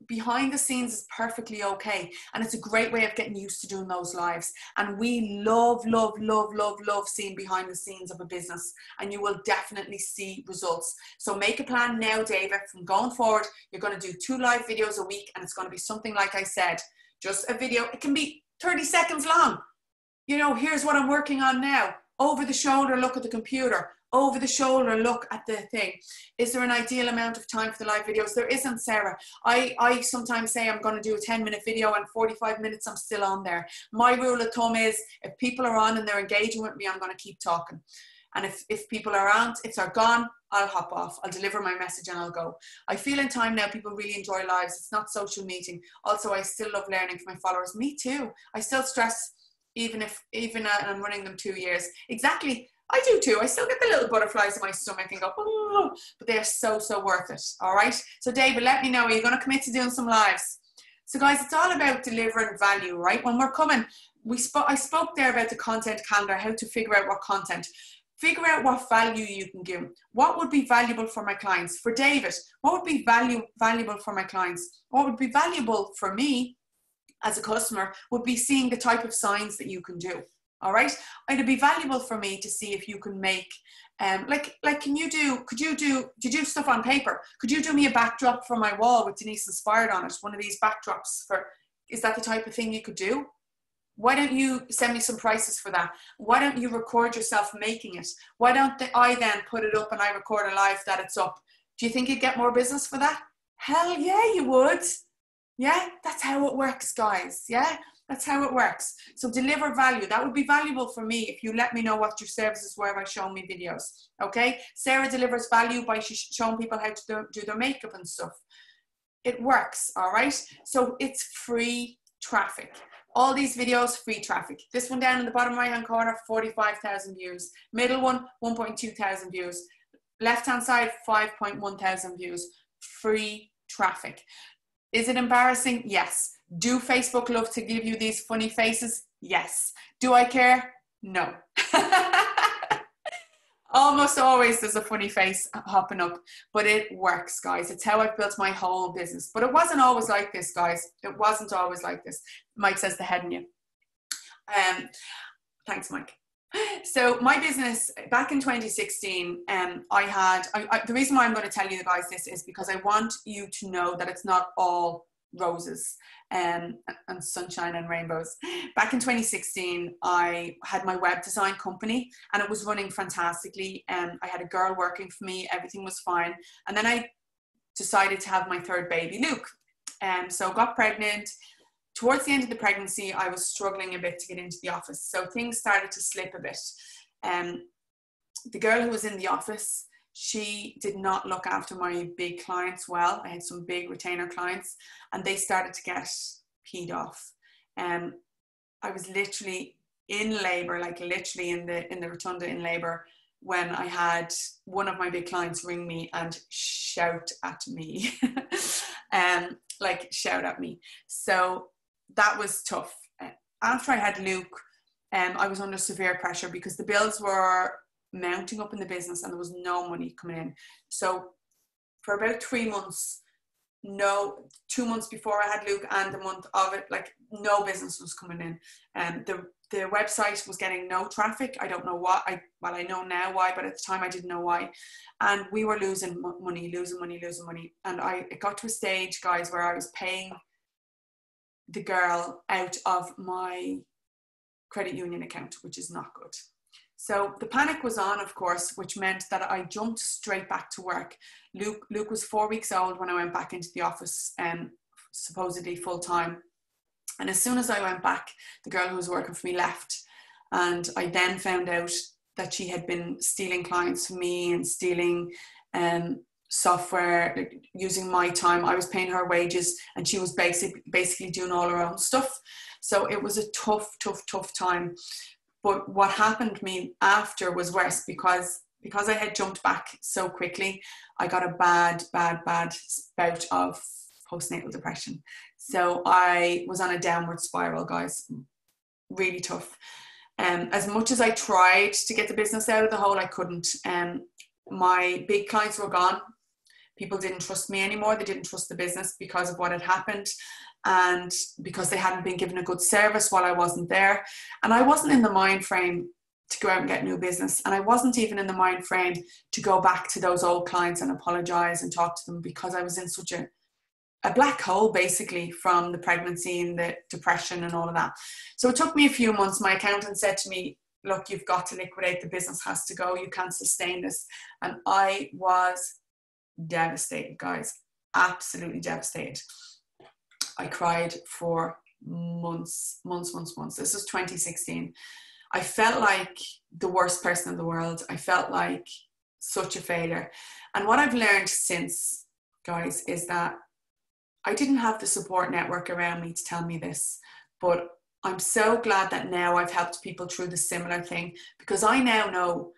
behind the scenes is perfectly okay. And it's a great way of getting used to doing those lives. And we love, love, love, love, love seeing behind the scenes of a business, and you will definitely see results. So make a plan now, David. From going forward, you're going to do 2 live videos a week, and it's going to be something like I said, just a video. It can be 30 seconds long. Here's what I'm working on now. Over the shoulder, look at the computer. Over the shoulder, look at the thing. Is there an ideal amount of time for the live videos? There isn't, Sarah. I sometimes say I'm going to do a 10-minute video and 45 minutes I'm still on there. My rule of thumb is if people are on and they're engaging with me, I'm going to keep talking. And if people aren't, if they're gone, I'll hop off. I'll deliver my message and I'll go. I feel in time now people really enjoy lives. It's not social meeting. Also, I still love learning from my followers. Me too. I still stress even I'm running them 2 years. Exactly. I do too. I still get the little butterflies in my stomach and go, oh, but they're so, so worth it. All right. So David, let me know. Are you going to commit to doing some lives? So guys, it's all about delivering value, right? When we're coming, I spoke there about the content calendar, how to figure out what content. Figure out what value you can give. What would be valuable for my clients? For David, what would be valuable for my clients? What would be valuable for me as a customer would be seeing the type of signs that you can do. All right. It'd be valuable for me to see if you can make, could you do stuff on paper? Could you do me a backdrop for my wall with Denise Inspired on it? One of these backdrops is that the type of thing you could do? Why don't you send me some prices for that? Why don't you record yourself making it? Why don't I then put it up and I record a live that it's up? Do you think you'd get more business for that? Hell yeah, you would. Yeah, that's how it works, guys. Yeah. That's how it works. So deliver value. That would be valuable for me if you let me know what your services were by showing me videos. Okay. Sarah delivers value by showing people how to do their makeup and stuff. It works. All right. So it's free traffic. All these videos, free traffic. This one down in the bottom right hand corner, 45,000 views. Middle one, 1.2 thousand views. Left hand side, 5.1 thousand views. Free traffic. Is it embarrassing? Yes. Do Facebook love to give you these funny faces? Yes. Do I care? No. Almost always there's a funny face hopping up, but it works, guys. It's how I've built my whole business. But it wasn't always like this, guys. It wasn't always like this. Mike says the head in you. Thanks, Mike. So my business back in 2016, the reason why I'm going to tell you guys this is because I want you to know that it's not all roses and sunshine and rainbows. Back in 2016, I had my web design company and it was running fantastically. I had a girl working for me, everything was fine. And then I decided to have my third baby, Luke. So got pregnant. Towards the end of the pregnancy, I was struggling a bit to get into the office. So things started to slip a bit. The girl who was in the office, she did not look after my big clients well. I had some big retainer clients and they started to get peed off. I was literally in labor, like literally in the rotunda in labor, when I had one of my big clients ring me and shout at me. Shout at me. So that was tough. After I had Luke, I was under severe pressure because the bills were mounting up in the business and there was no money coming in. So for about 3 months, 2 months before I had Luke and the month of it, like no business was coming in. And the website was getting no traffic. I don't know why. I know now why, but at the time I didn't know why. And we were losing money. And it got to a stage, guys, where I was paying the girl out of my credit union account, which is not good. So the panic was on, of course, which meant that I jumped straight back to work. Luke was 4 weeks old when I went back into the office, supposedly full time. And as soon as I went back, the girl who was working for me left. And I then found out that she had been stealing clients from me and stealing software, using my time. I was paying her wages and she was basically doing all her own stuff. So it was a tough time. But what happened to me after was worse because I had jumped back so quickly. I got a bad bout of postnatal depression. So I was on a downward spiral, guys. Really tough. As much as I tried to get the business out of the hole, I couldn't. My big clients were gone. People didn't trust me anymore. They didn't trust the business because of what had happened and because they hadn't been given a good service while I wasn't there. And I wasn't in the mind frame to go out and get new business. And I wasn't even in the mind frame to go back to those old clients and apologize and talk to them because I was in such a black hole, basically, from the pregnancy and the depression and all of that. So it took me a few months. My accountant said to me, look, you've got to liquidate. The business has to go. You can't sustain this. And I was devastated, guys. Absolutely devastated. I cried for months. This was 2016. I felt like the worst person in the world. I felt like such a failure. And what I've learned since, guys, is that I didn't have the support network around me to tell me this, but I'm so glad that now I've helped people through the similar thing, because I now know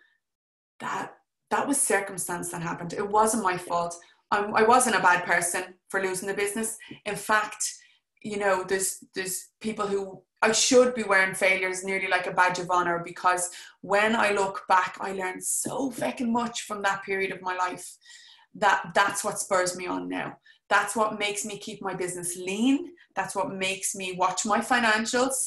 that that was circumstance that happened. It wasn't my fault. I wasn't a bad person for losing the business. In fact, you know, there's people who I should be wearing failures nearly like a badge of honor, because when I look back, I learned so fucking much from that period of my life. That's what spurs me on now. That's what makes me keep my business lean. That's what makes me watch my financials.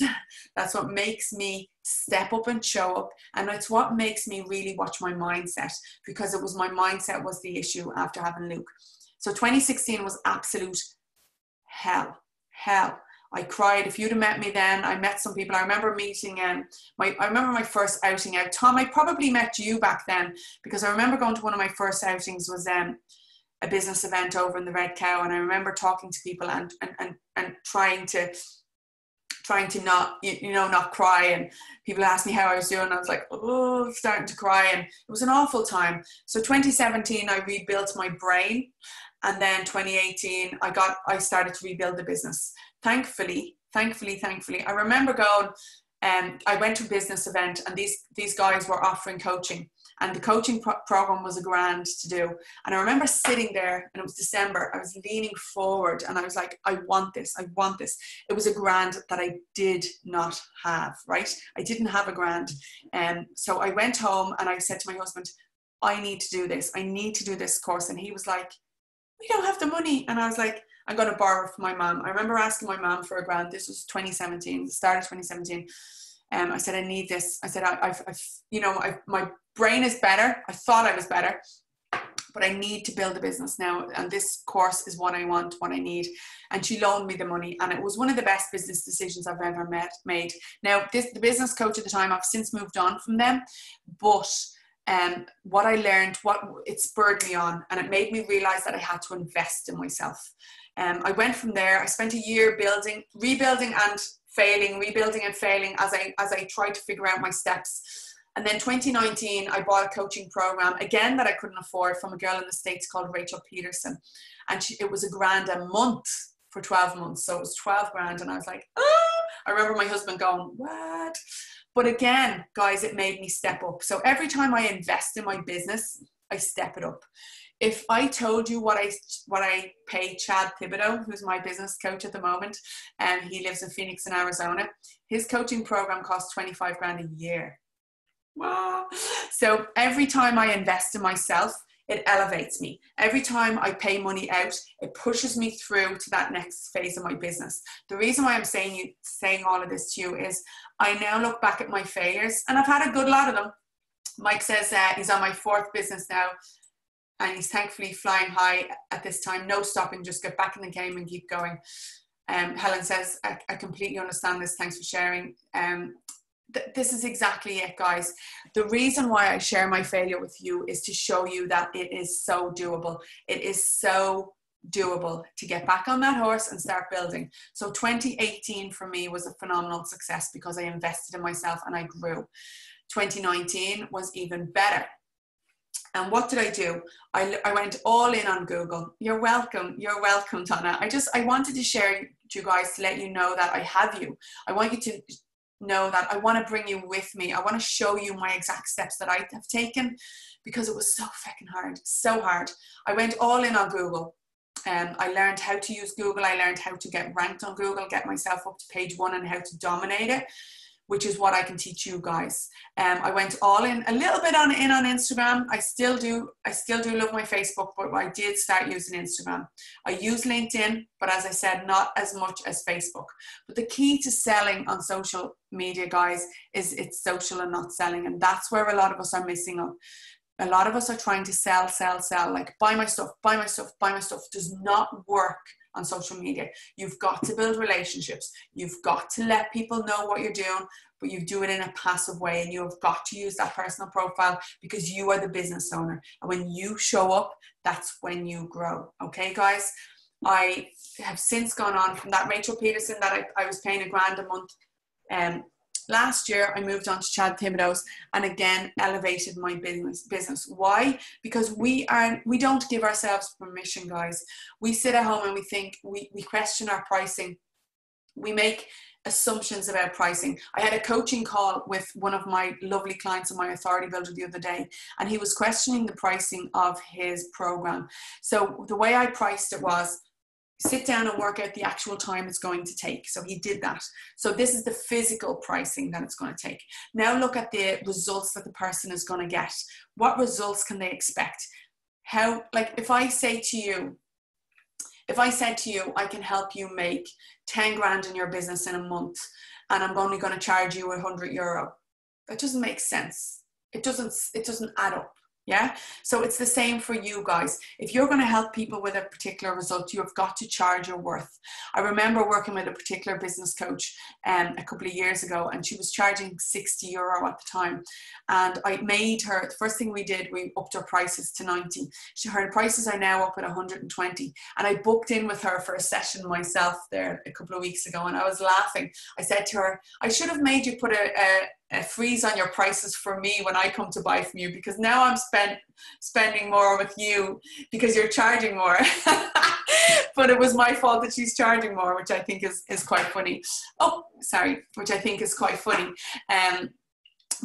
That's what makes me step up and show up. And it's what makes me really watch my mindset, because it was my mindset was the issue after having Luke. So 2016 was absolute hell. I cried. If you'd have met me then, I met some people. I remember meeting, I remember my first outing out. Tom, I probably met you back then, because I remember going to one of my first outings was a business event over in the Red Cow, and I remember talking to people and trying to not, not cry, and people asked me how I was doing. I was like, oh, starting to cry, and it was an awful time. So 2017, I rebuilt my brain, and then 2018, I started to rebuild the business. Thankfully, I remember going I went to a business event, and these guys were offering coaching, and the coaching program was $1,000 to do. And I remember sitting there, and it was December. I was leaning forward, and I was like, I want this. I want this. It was $1,000 that I did not have, right? I didn't have $1,000. So I went home, and I said to my husband, I need to do this. I need to do this course. And he was like, we don't have the money. And I was like, I'm going to borrow from my mom. I remember asking my mom for $1,000. This was 2017, the start of 2017. I said, I need this. I said, my brain is better. I thought I was better, but I need to build a business now. And this course is what I want, what I need. And she loaned me the money. And it was one of the best business decisions I've ever made. Now, the business coach at the time, I've since moved on from them, but what I learned, it spurred me on, and it made me realize that I had to invest in myself. I went from there. I spent a year rebuilding and failing as I tried to figure out my steps. And then 2019, I bought a coaching program, again, that I couldn't afford, from a girl in the States called Rachel Peterson. And it was $1,000 a month for 12 months. So it was $12,000. And I was like, oh, I remember my husband going, what? But again, guys, it made me step up. So every time I invest in my business, I step it up. If I told you what I pay Chad Thibodeau, who's my business coach at the moment, and he lives in Phoenix in Arizona, his coaching program costs $25,000 a year. Wow. So every time I invest in myself, it elevates me. Every time I pay money out, it pushes me through to that next phase of my business. The reason why I'm saying all of this to you is I now look back at my failures, and I've had a good lot of them. Mike says he's on my 4th business now, and he's thankfully flying high at this time. No stopping, just get back in the game and keep going. Helen says, I completely understand this. Thanks for sharing. This is exactly it, guys. The reason why I share my failure with you is to show you that it is so doable. It is so doable to get back on that horse and start building. So 2018 for me was a phenomenal success because I invested in myself and I grew. 2019 was even better. And what did I do? I went all in on Google. You're welcome, Donna. I wanted to share with you guys to let you know that I have you. I want you to know that I want to bring you with me. I want to show you my exact steps that I have taken, because it was so fucking hard, so hard. I went all in on Google. I learned how to use Google. I learned how to get ranked on Google, get myself up to page 1, and how to dominate it, which is what I can teach you guys. I went all in, a little bit on Instagram. I still do love my Facebook, but I did start using Instagram. I use LinkedIn, but as I said, not as much as Facebook. But the key to selling on social media, guys, is it's social and not selling. And that's where a lot of us are missing up. A lot of us are trying to sell, like buy my stuff. Does not work on social media. You've got to build relationships. You've got to let people know what you're doing, but you do it in a passive way, and you have got to use that personal profile because you are the business owner. And when you show up, that's when you grow. Okay, guys? I have since gone on from that Rachel Peterson that I was paying $1,000 a month. Last year, I moved on to Chad Thibodeau's and again elevated my business. Why? Because we don't give ourselves permission, guys. We sit at home and we think, we question our pricing. We make assumptions about pricing. I had a coaching call with one of my lovely clients in my authority builder the other day, and he was questioning the pricing of his program. So the way I priced it was, sit down and work out the actual time it's going to take. So he did that. So this is the physical pricing that it's going to take. Now look at the results that the person is going to get. What results can they expect? If I said to you, I can help you make 10 grand in your business in a month, and I'm only going to charge you €100. That doesn't make sense. It doesn't add up. Yeah. So it's the same for you guys. If you're going to help people with a particular result, you've got to charge your worth. I remember working with a particular business coach a couple of years ago, and she was charging €60 at the time. And I made her, the first thing we did, we upped her prices to 90. Her prices are now up at 120. And I booked in with her for a session myself there a couple of weeks ago, and I was laughing. I said to her, I should have made you put a freeze on your prices for me when I come to buy from you, because now I'm spending more with you because you're charging more. But it was my fault that she's charging more, which I think is quite funny. Oh, sorry, which I think is quite funny.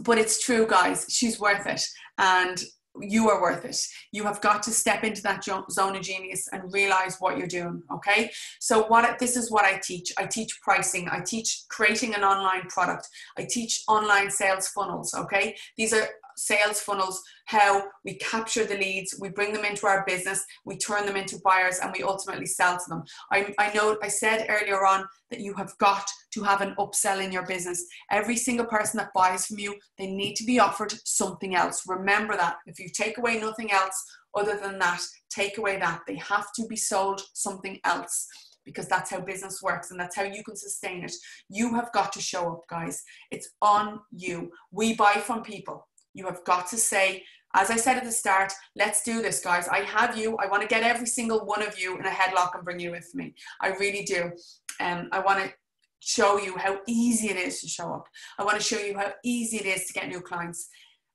But it's true, guys, she's worth it. And you are worth it. You have got to step into that zone of genius and realize what you're doing. Okay. So this is what I teach. I teach pricing. I teach creating an online product. I teach online sales funnels. Okay. These are sales funnels, how we capture the leads, we bring them into our business, we turn them into buyers, and we ultimately sell to them. I know I said earlier on that you have got to have an upsell in your business. Every single person that buys from you, they need to be offered something else. Remember that. If you take away nothing else other than that, take away that. They have to be sold something else, because that's how business works and that's how you can sustain it. You have got to show up, guys. It's on you. We buy from people. You have got to say, as I said at the start, let's do this, guys. I have you. I want to get every single one of you in a headlock and bring you with me. I really do. I want to show you how easy it is to show up. I want to show you how easy it is to get new clients.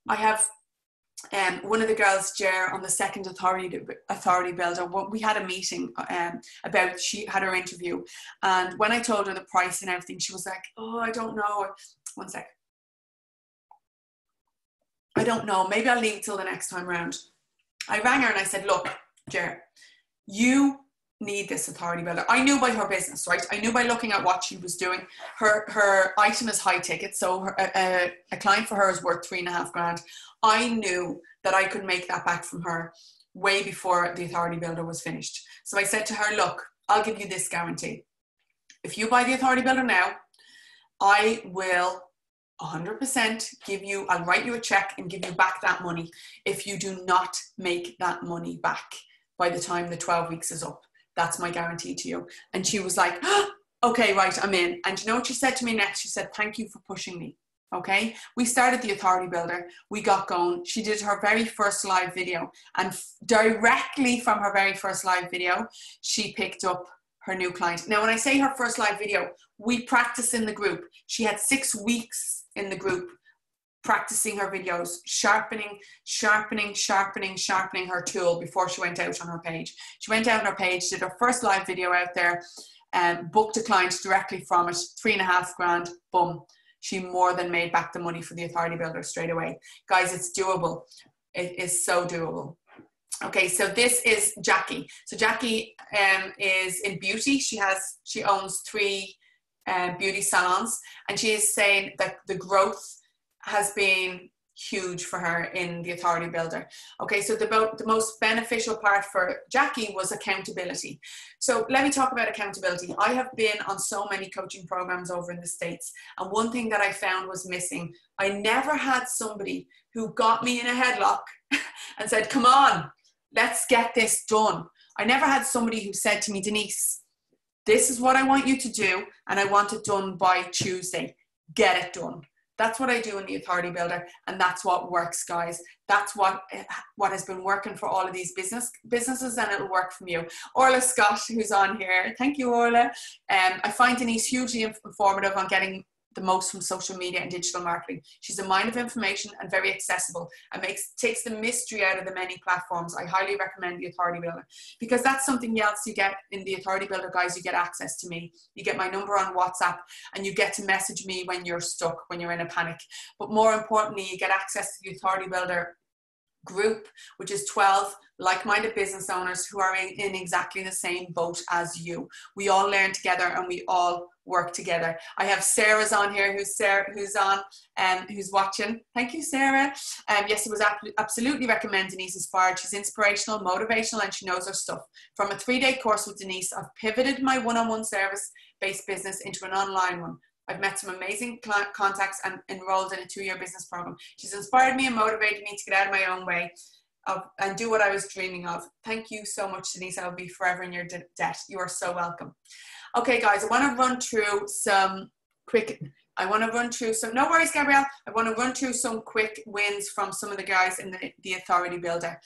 I have one of the girls, Jer, on the second authority builder, we had a meeting about, she had her interview. And when I told her the price and everything, she was like, oh, I don't know. One sec. I don't know, maybe I'll leave it till the next time around. I rang her and I said, look, Jer, you need this authority builder. I knew by her business, right? I knew by looking at what she was doing. Her item is high ticket, so a client for her is worth $3,500. I knew that I could make that back from her way before the authority builder was finished. So I said to her, look, I'll give you this guarantee. If you buy the authority builder now, I will 100% give you, I'll write you a check and give you back that money if you do not make that money back by the time the 12 weeks is up. That's my guarantee to you. And she was like, oh, okay, right, I'm in. And you know what she said to me next? She said, thank you for pushing me. Okay, we started the authority builder, we got going. She did her very first live video, and directly from her very first live video, she picked up her new client. Now, when I say her first live video, we practiced in the group. She had 6 weeks in the group practicing her videos, sharpening her tool before she went out on her page. She went out on her page, did her first live video out there, booked a client directly from it, $3,500, boom. She more than made back the money for the authority builder straight away. Guys, it's doable. It is so doable. Okay, so this is Jackie. So Jackie is in beauty. She owns 3 beauty salons, and she is saying that the growth has been huge for her in the authority builder. Okay, so the most beneficial part for Jackie was accountability. So let me talk about accountability. I have been on so many coaching programs over in the States, and one thing that I found was missing. I never had somebody who got me in a headlock and said, come on, let's get this done. I never had somebody who said to me, Denise, this is what I want you to do, and I want it done by Tuesday. Get it done. That's what I do in the authority builder, and that's what works, guys. That's what has been working for all of these businesses, and it'll work from you. Orla Scott, who's on here, thank you, Orla. I find Denise hugely informative on getting the most from social media and digital marketing. She's a mine of information and very accessible, and takes the mystery out of the many platforms. I highly recommend the authority builder, because that's something else you get in the authority builder, guys. You get access to me, you get my number on WhatsApp, and you get to message me when you're stuck, when you're in a panic. But more importantly, you get access to the authority builder group, which is 12 like-minded business owners who are in exactly the same boat as you. We all learn together and we all work together. I have Sarah's on here, who's watching. Thank you, Sarah. Yes, it was absolutely recommend Denise Inspired. She's inspirational, motivational, and she knows her stuff. From a 3-day course with Denise, I've pivoted my one-on-one service-based business into an online one. I've met some amazing contacts and enrolled in a 2-year business program. She's inspired me and motivated me to get out of my own way and do what I was dreaming of. Thank you so much, Denise. I'll be forever in your debt. You are so welcome. Okay, guys, I want to run through some quick, no worries, Gabrielle. I want to run through some quick wins from some of the guys in the authority builder.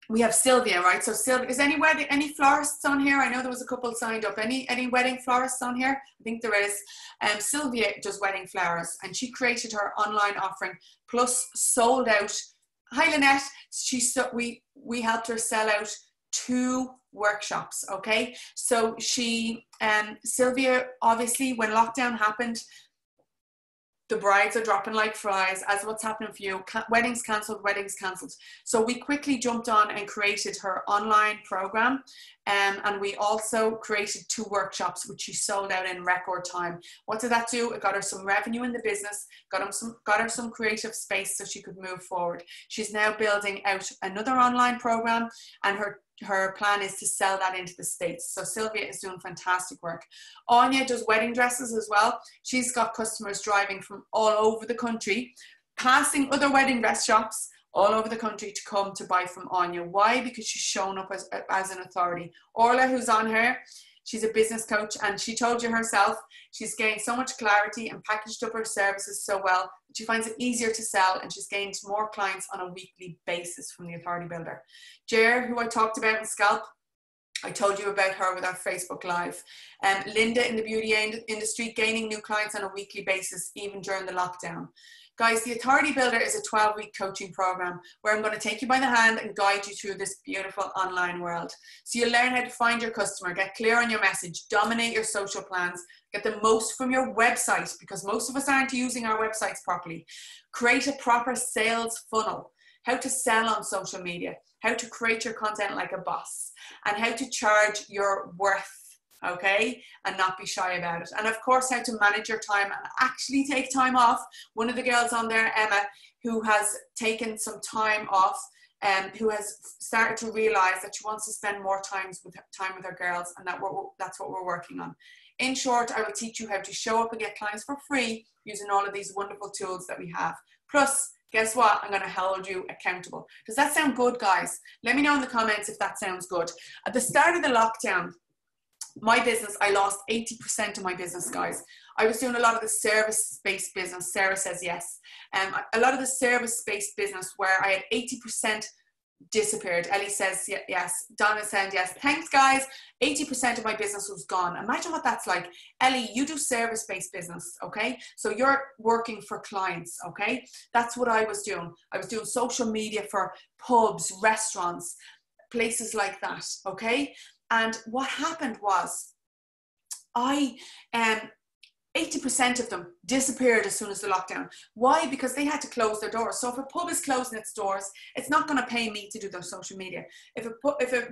we have Sylvia, right? So Sylvia, is any florists on here? I know there was a couple signed up. Any wedding florists on here? I think there is. Sylvia does wedding flowers, and she created her online offering, plus sold out. Hi Lynette, we helped her sell out 2 workshops. Okay, so Sylvia, obviously when lockdown happened, the brides are dropping like flies, as what's happening for you. Weddings cancelled. So we quickly jumped on and created her online program. And we also created 2 workshops, which she sold out in record time. What did that do? It got her some revenue in the business, got her some creative space so she could move forward. She's now building out another online program, and her plan is to sell that into the States. So Sylvia is doing fantastic work. Anya does wedding dresses as well. She's got customers driving from all over the country, passing other wedding dress shops all over the country to come to buy from Anya. Why? Because she's shown up as an authority. Orla, who's on here, she's a business coach, and she told you herself she's gained so much clarity and packaged up her services so well that she finds it easier to sell, and she's gained more clients on a weekly basis from the Authority Builder. Jer, who I talked about in Scalp, I told you about her with our Facebook Live. Linda in the beauty industry, gaining new clients on a weekly basis, even during the lockdown. Guys, the Authority Builder is a 12-week coaching program where I'm going to take you by the hand and guide you through this beautiful online world. So you'll learn how to find your customer, get clear on your message, dominate your social plans, get the most from your website, because most of us aren't using our websites properly. Create a proper sales funnel, how to sell on social media, how to create your content like a boss, and how to charge your worth. Okay, and not be shy about it. And of course, how to manage your time and actually take time off. One of the girls on there, Emma, who has taken some time off, who has started to realize that she wants to spend more time with her girls, and that's what we're working on. In short, I will teach you how to show up and get clients for free using all of these wonderful tools that we have. Plus, guess what? I'm going to hold you accountable. Does that sound good, guys? Let me know in the comments if that sounds good. At the start of the lockdown, my business, I lost 80% of my business, guys. I was doing a lot of the service-based business. Sarah says yes. A lot of the service-based business where I had 80% disappeared. Ellie says yes. Donna said yes. Thanks, guys. 80% of my business was gone. Imagine what that's like. Ellie, you do service-based business, okay? So you're working for clients, okay? That's what I was doing. I was doing social media for pubs, restaurants, places like that, okay? And what happened was 80% of them disappeared as soon as the lockdown. Why? Because they had to close their doors. So if a pub is closing its doors, it's not going to pay me to do their social media. If a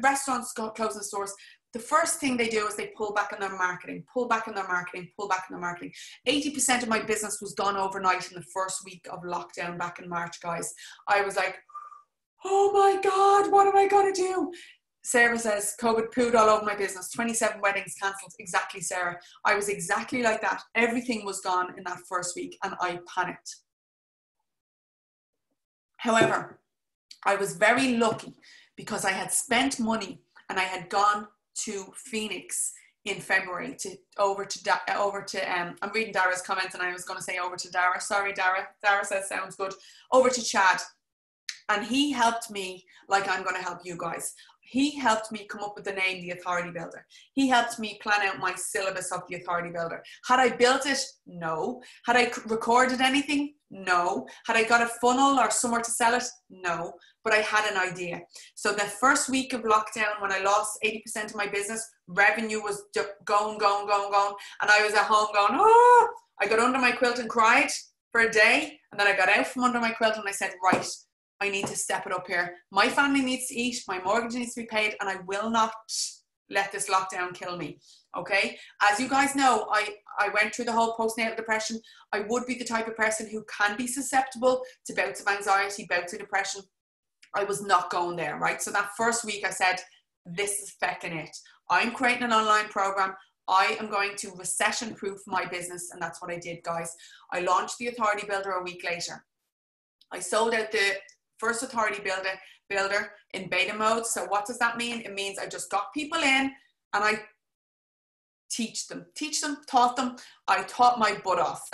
restaurant's closing its doors, the first thing they do is they pull back on their marketing, 80% of my business was gone overnight in the first week of lockdown back in March, guys. I was like, oh my God, what am I going to do? Sarah says, COVID pooed all over my business. 27 weddings cancelled. Exactly, Sarah. I was exactly like that. Everything was gone in that first week and I panicked. However, I was very lucky because I had spent money and I had gone to Phoenix in February I'm reading Dara's comments and I was going to say over to Dara. Sorry, Dara. Dara says sounds good. Over to Chad. And he helped me like I'm going to help you guys. He helped me come up with the name, The Authority Builder. He helped me plan out my syllabus of The Authority Builder. Had I built it? No. Had I recorded anything? No. Had I got a funnel or somewhere to sell it? No. But I had an idea. So the first week of lockdown, when I lost 80% of my business, revenue was going. And I was at home going, oh, I got under my quilt and cried for a day. And then I got out from under my quilt and I said, right, I need to step it up here. My family needs to eat, my mortgage needs to be paid, and I will not let this lockdown kill me, okay? As you guys know, I went through the whole postnatal depression. I would be the type of person who can be susceptible to bouts of anxiety, bouts of depression. I was not going there, right? So that first week I said, this is feckin' it. I'm creating an online program. I am going to recession-proof my business, and that's what I did, guys. I launched the Authority Builder a week later. I sold out the first Authority Builder in beta mode. So what does that mean? It means I just got people in and I taught them. I taught my butt off.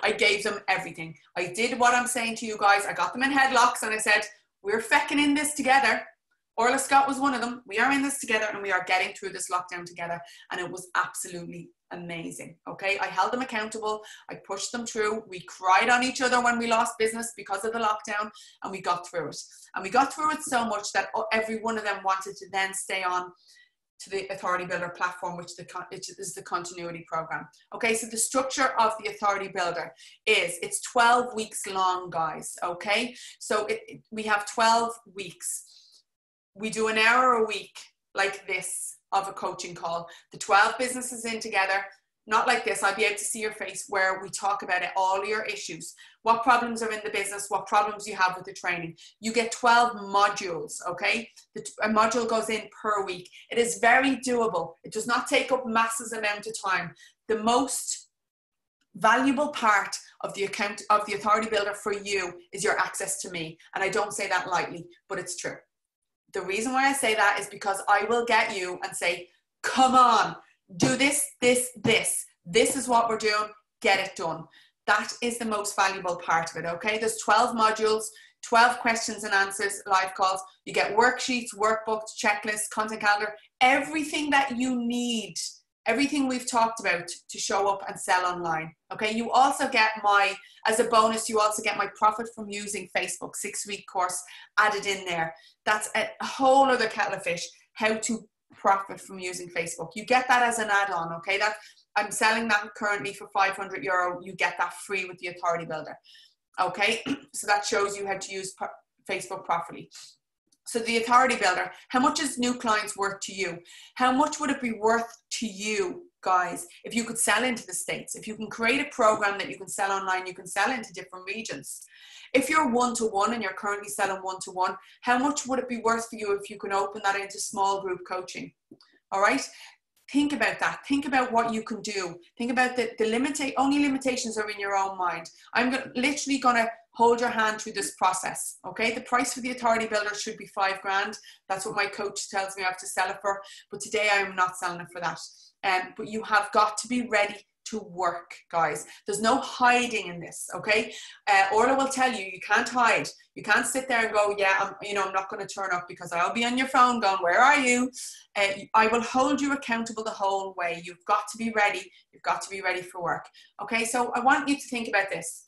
I gave them everything. I did what I'm saying to you guys. I got them in headlocks and I said, we're fecking in this together. Orla Scott was one of them. We are in this together and we are getting through this lockdown together, and it was absolutely amazing. Okay, I held them accountable. I pushed them through. We cried on each other when we lost business because of the lockdown, and we got through it. And we got through it so much that every one of them wanted to then stay on to the Authority Builder platform, which is the continuity program. Okay, so the structure of the Authority Builder is, it's 12 weeks long, guys. Okay, so we have 12 weeks. We do an hour a week like this of a coaching call. The 12 businesses in together, not like this. I'll be able to see your face, where we talk about it, all your issues, what problems are in the business, what problems you have with the training. You get 12 modules, okay? A module goes in per week. It is very doable. It does not take up masses amount of time. The most valuable part of the Authority Builder for you is your access to me. And I don't say that lightly, but it's true. The reason why I say that is because I will get you and say, come on, do this, this, this. This is what we're doing. Get it done. That is the most valuable part of it, okay? There's 12 modules, 12 questions and answers, live calls. You get worksheets, workbooks, checklists, content calendar, everything that you need, everything we've talked about to show up and sell online, okay? You also get as a bonus, you also get my Profit from Using Facebook 6-week course added in there. That's a whole other kettle of fish, how to profit from using Facebook. You get that as an add-on, okay? I'm selling that currently for €500. You get that free with the Authority Builder, okay? So that shows you how to use Facebook properly. So the Authority Builder, how much is new clients worth to you? How much would it be worth to you, guys, if you could sell into the States? If you can create a program that you can sell online, you can sell into different regions. If you're one-to-one and you're currently selling one-to-one, how much would it be worth for you if you can open that into small group coaching? All right? Think about that. Think about what you can do. Think about only limitations are in your own mind. I'm literally going to hold your hand through this process. Okay. The price for the Authority Builder should be $5,000. That's what my coach tells me I have to sell it for. But today I am not selling it for that. But you have got to be ready to work, guys. There's no hiding in this, okay? Orla will tell you, you can't hide. You can't sit there and go, yeah, I'm not going to turn up, because I'll be on your phone going, where are you? I will hold you accountable the whole way. You've got to be ready. You've got to be ready for work. Okay, so I want you to think about this.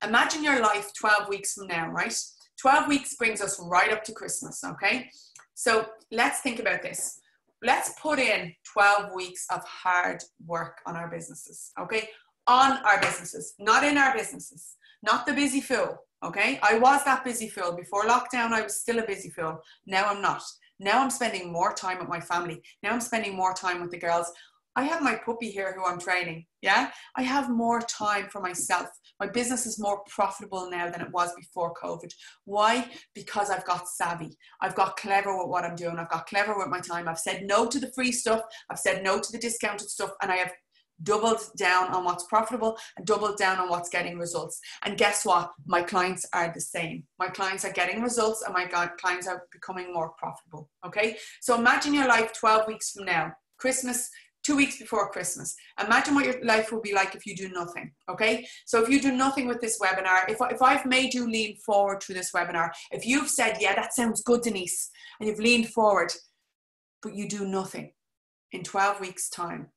Imagine your life 12 weeks from now, right? 12 weeks brings us right up to Christmas, okay? So let's think about this. Let's put in 12 weeks of hard work on our businesses, okay? On our businesses, not in our businesses, not the busy fool, okay? I was that busy fool. Before lockdown, I was still a busy fool. Now I'm not. Now I'm spending more time with my family. Now I'm spending more time with the girls. I have my puppy here who I'm training, yeah? I have more time for myself. My business is more profitable now than it was before COVID. Why? Because I've got savvy. I've got clever with what I'm doing. I've got clever with my time. I've said no to the free stuff. I've said no to the discounted stuff, and I have doubled down on what's profitable and doubled down on what's getting results. And guess what? My clients are the same. My clients are getting results, and my clients are becoming more profitable, okay? So imagine your life 12 weeks from now, Christmas, 2 weeks before Christmas. Imagine what your life will be like if you do nothing, okay? So if you do nothing with this webinar, if I've made you lean forward through this webinar, if you've said, yeah, that sounds good, Denise, and you've leaned forward, but you do nothing in 12 weeks' time,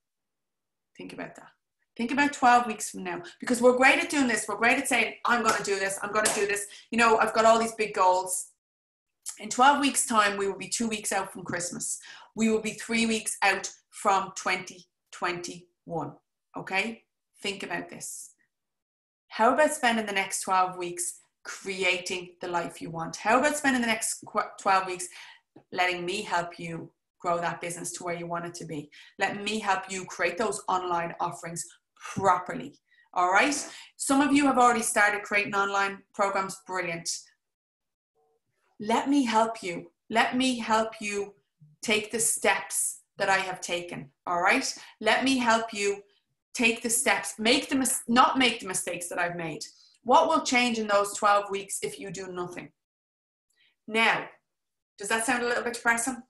think about that. Think about 12 weeks from now, because we're great at doing this. We're great at saying, I'm going to do this. I'm going to do this. You know, I've got all these big goals. In 12 weeks' time, we will be 2 weeks out from Christmas. We will be 3 weeks out from 2021, okay? Think about this. How about spending the next 12 weeks creating the life you want? How about spending the next 12 weeks letting me help you grow that business to where you want it to be? Let me help you create those online offerings properly, all right? Some of you have already started creating online programs. Brilliant. Let me help you. Let me help you take the steps that I have taken, all right? Let me help you take the steps, not make the mistakes that I've made. What will change in those 12 weeks if you do nothing? Now, does that sound a little bit depressing?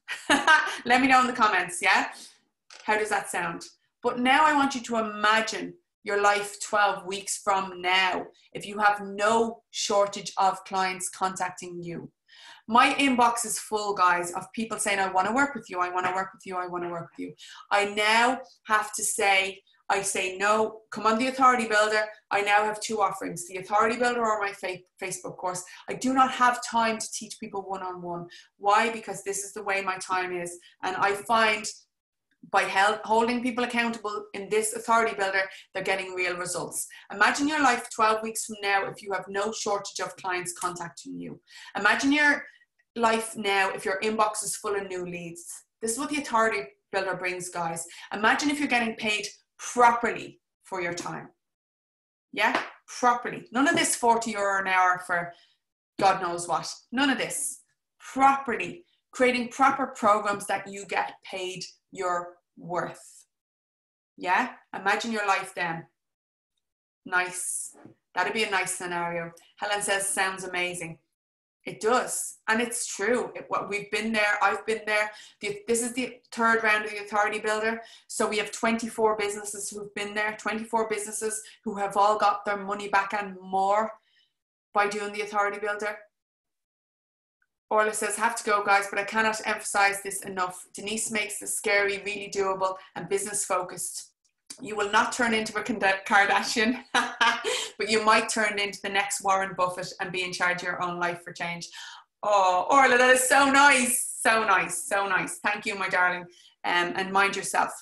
Let me know in the comments, yeah? How does that sound? But now I want you to imagine your life 12 weeks from now, if you have no shortage of clients contacting you. My inbox is full, guys, of people saying, I want to work with you. I want to work with you. I want to work with you. I now have to say, I say, no, come on the Authority Builder. I now have 2 offerings, the Authority Builder or my Facebook course. I do not have time to teach people one-on-one. Why? Because this is the way my time is. And I find by holding people accountable in this Authority Builder, they're getting real results. Imagine your life 12 weeks from now if you have no shortage of clients contacting you. Imagine your life now if your inbox is full of new leads. This is what the Authority Builder brings, guys. Imagine if you're getting paid properly for your time. Yeah, properly. None of this 40 euro an hour for God knows what. None of this. Properly. Creating proper programs that you get paid your worth. Yeah, imagine your life then. Nice. That'd be a nice scenario. Helen says, sounds amazing. It does. And it's true. We've been there. I've been there. This is the 3rd round of the Authority Builder. So we have 24 businesses who've been there, 24 businesses who have all got their money back and more by doing the Authority Builder. Orla says, have to go, guys, but I cannot emphasize this enough. Denise makes the scary really doable and business focused. You will not turn into a Kardashian, but you might turn into the next Warren Buffett and be in charge of your own life for change. Oh, Orla, that is so nice. So nice. So nice. Thank you, my darling. And mind yourself.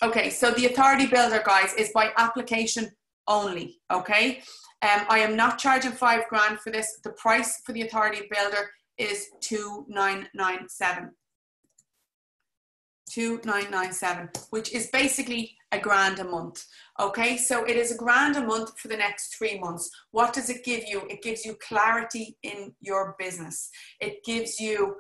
Okay, so the Authority Builder, guys, is by application only. Okay. I am not charging $5,000 for this. The price for the Authority Builder is $2,997. $2,997, which is basically $1,000 a month. Okay, so it is $1,000 a month for the next 3 months. What does it give you? It gives you clarity in your business. It gives you,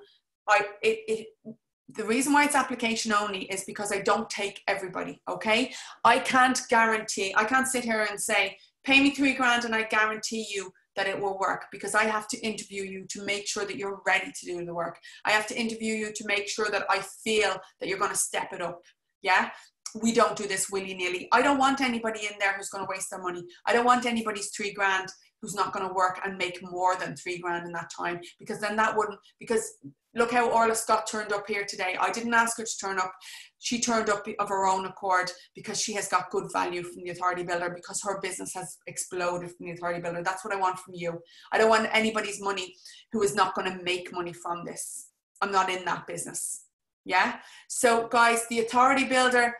the reason why it's application only is because I don't take everybody. Okay, I can't sit here and say, pay me $3,000 and I guarantee you that it will work, because I have to interview you to make sure that you're ready to do the work. I have to interview you to make sure that I feel that you're going to step it up. Yeah. We don't do this willy-nilly. I don't want anybody in there who's going to waste their money. I don't want anybody's $3,000 who's not going to work and make more than $3,000 in that time, because then that wouldn't, because look how Orla Scott turned up here today. I didn't ask her to turn up. She turned up of her own accord because she has got good value from the Authority Builder, because her business has exploded from the Authority Builder. That's what I want from you. I don't want anybody's money who is not going to make money from this. I'm not in that business. Yeah. So guys, the Authority Builder,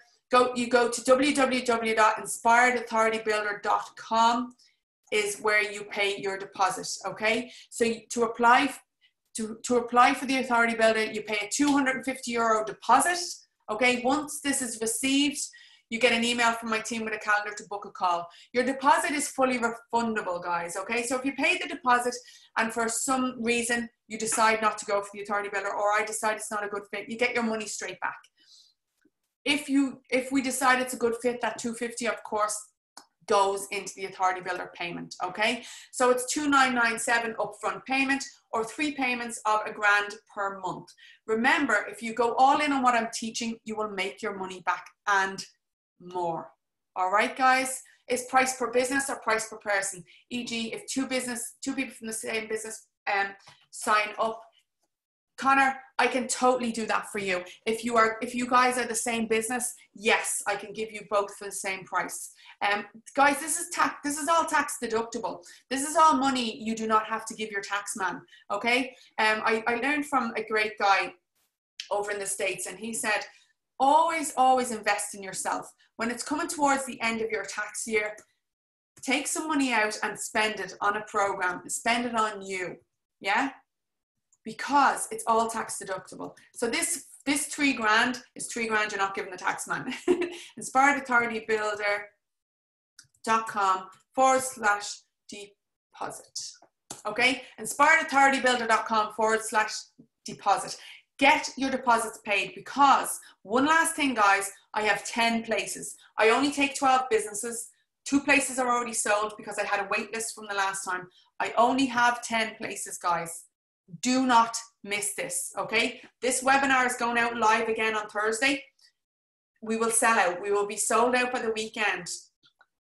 you go to www.inspiredauthoritybuilder.com is where you pay your deposit. Okay. So to apply for the Authority Builder, you pay a €250 deposit. Okay, once this is received, you get an email from my team with a calendar to book a call. Your deposit is fully refundable, guys. Okay, so if you pay the deposit and for some reason you decide not to go for the Authority Builder, or I decide it's not a good fit, you get your money straight back. If we decide it's a good fit, that $250, of course, goes into the Authority Builder payment. Okay, so it's $2,997 upfront payment, or 3 payments of $1,000 per month. Remember, if you go all in on what I'm teaching, you will make your money back and more. All right, guys, is price per business or price per person? E.g., if two people from the same business sign up, Connor, I can totally do that for you. If you guys are the same business, yes, I can give you both for the same price. Guys, this is all tax deductible. This is all money you do not have to give your tax man. Okay. I learned from a great guy over in the States, and he said, always invest in yourself. When it's coming towards the end of your tax year, take some money out and spend it on a program, spend it on you. Yeah. Because it's all tax deductible. So this $3,000 is $3,000 you're not giving the tax man. InspiredAuthorityBuilder.com/deposit. Okay, InspiredAuthorityBuilder.com/deposit. Get your deposits paid, because one last thing, guys, I have 10 places. I only take 12 businesses. 2 places are already sold because I had a wait list from the last time. I only have 10 places, guys. Do not miss this, okay? This webinar is going out live again on Thursday. We will sell out. We will be sold out by the weekend.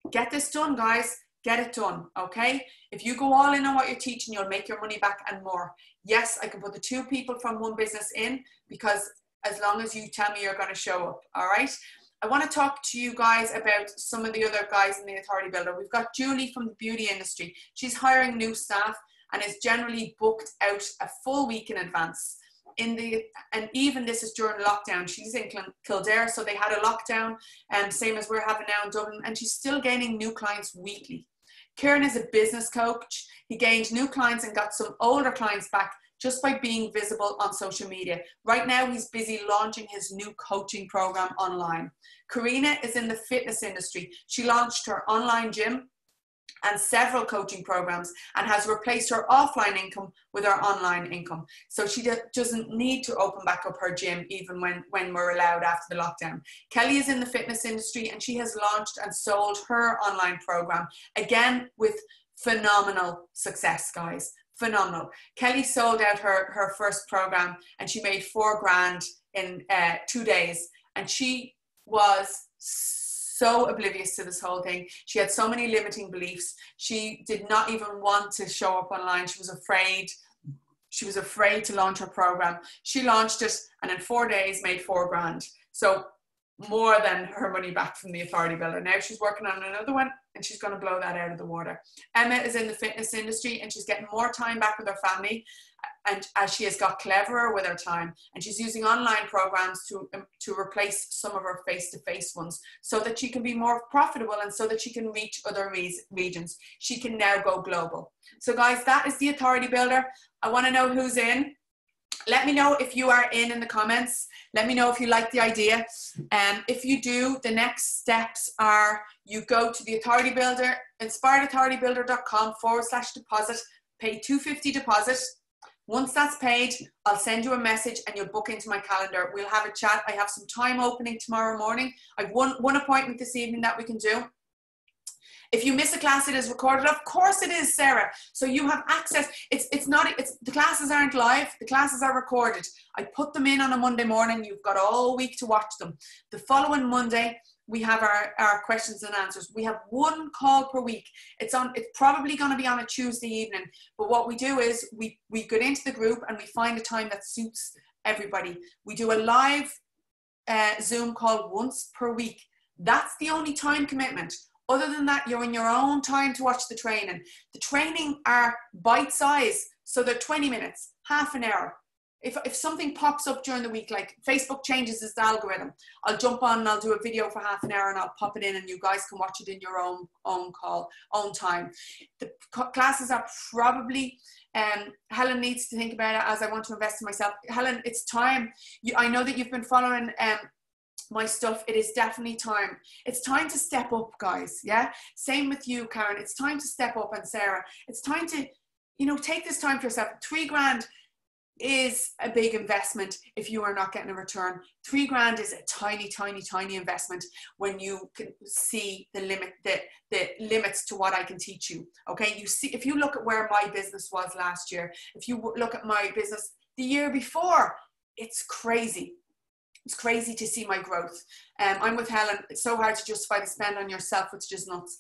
Get this done, guys. get it done, okay? If you go all in on what you're teaching, you'll make your money back and more. Yes, I can put the 2 people from one business in, because as long as you tell me you're going to show up, all right? I want to talk to you guys about some of the other guys in the Authority Builder. We've got Julie from the beauty industry. She's hiring new staff and is generally booked out a full week in advance. And even this is during lockdown. She's in Kildare, so they had a lockdown, same as we're having now in Dublin, and she's still gaining new clients weekly. Kieran is a business coach. He gained new clients and got some older clients back just by being visible on social media. Right now, he's busy launching his new coaching program online. Karina is in the fitness industry. She launched her online gym and several coaching programs and has replaced her offline income with her online income. So she doesn't need to open back up her gym even when we're allowed after the lockdown. Kelly is in the fitness industry and she has launched and sold her online program, again with phenomenal success, guys. Phenomenal. Kelly sold out her first program and she made $4,000 in 2 days. And she was so oblivious to this whole thing. She had so many limiting beliefs. She did not even want to show up online. She was afraid. She was afraid to launch her program. She launched it and in 4 days made $4,000. So more than her money back from the Authority Builder. Now she's working on another one and she's going to blow that out of the water. Emma is in the fitness industry and she's getting more time back with her family, and as she has got cleverer with her time, and she's using online programs to replace some of her face-to-face ones so that she can be more profitable and so that she can reach other regions. She can now go global. So guys, that is the Authority Builder. I want to know who's in. Let me know if you are in the comments. Let me know if you like the idea. If you do, the next steps are you go to the Authority Builder, inspiredauthoritybuilder.com/deposit, pay $250 deposit. Once that's paid, I'll send you a message and you'll book into my calendar. We'll have a chat. I have some time opening tomorrow morning. I've one appointment this evening that we can do. If you miss a class, it is recorded. Of course it is, Sarah. So you have access. The classes aren't live. The classes are recorded. I put them in on a Monday morning. You've got all week to watch them. The following Monday, we have our questions and answers. We have 1 call per week. It's probably going to be on a Tuesday evening. But what we do is we get into the group and we find a time that suits everybody. We do a live Zoom call once per week. That's the only time commitment. Other than that, you're in your own time to watch the training. The training are bite size, so they're 20 minutes, half an hour. If something pops up during the week, like Facebook changes its algorithm, I'll jump on and I'll do a video for half an hour and I'll pop it in and you guys can watch it in your own time. The classes are probably, Helen needs to think about it as I want to invest in myself. Helen, it's time. I know that you've been following my stuff. It is definitely time. It's time to step up, guys. Yeah. Same with you, Karen. It's time to step up, and Sarah. It's time to, take this time for yourself. $3,000 is a big investment if you are not getting a return. $3,000 is a tiny, tiny, tiny investment when you can see the limits to what I can teach you. Okay. You see, if you look at where my business was last year, if you look at my business the year before, it's crazy. It's crazy to see my growth. I'm with Helen. It's so hard to justify the spend on yourself. It's just nuts.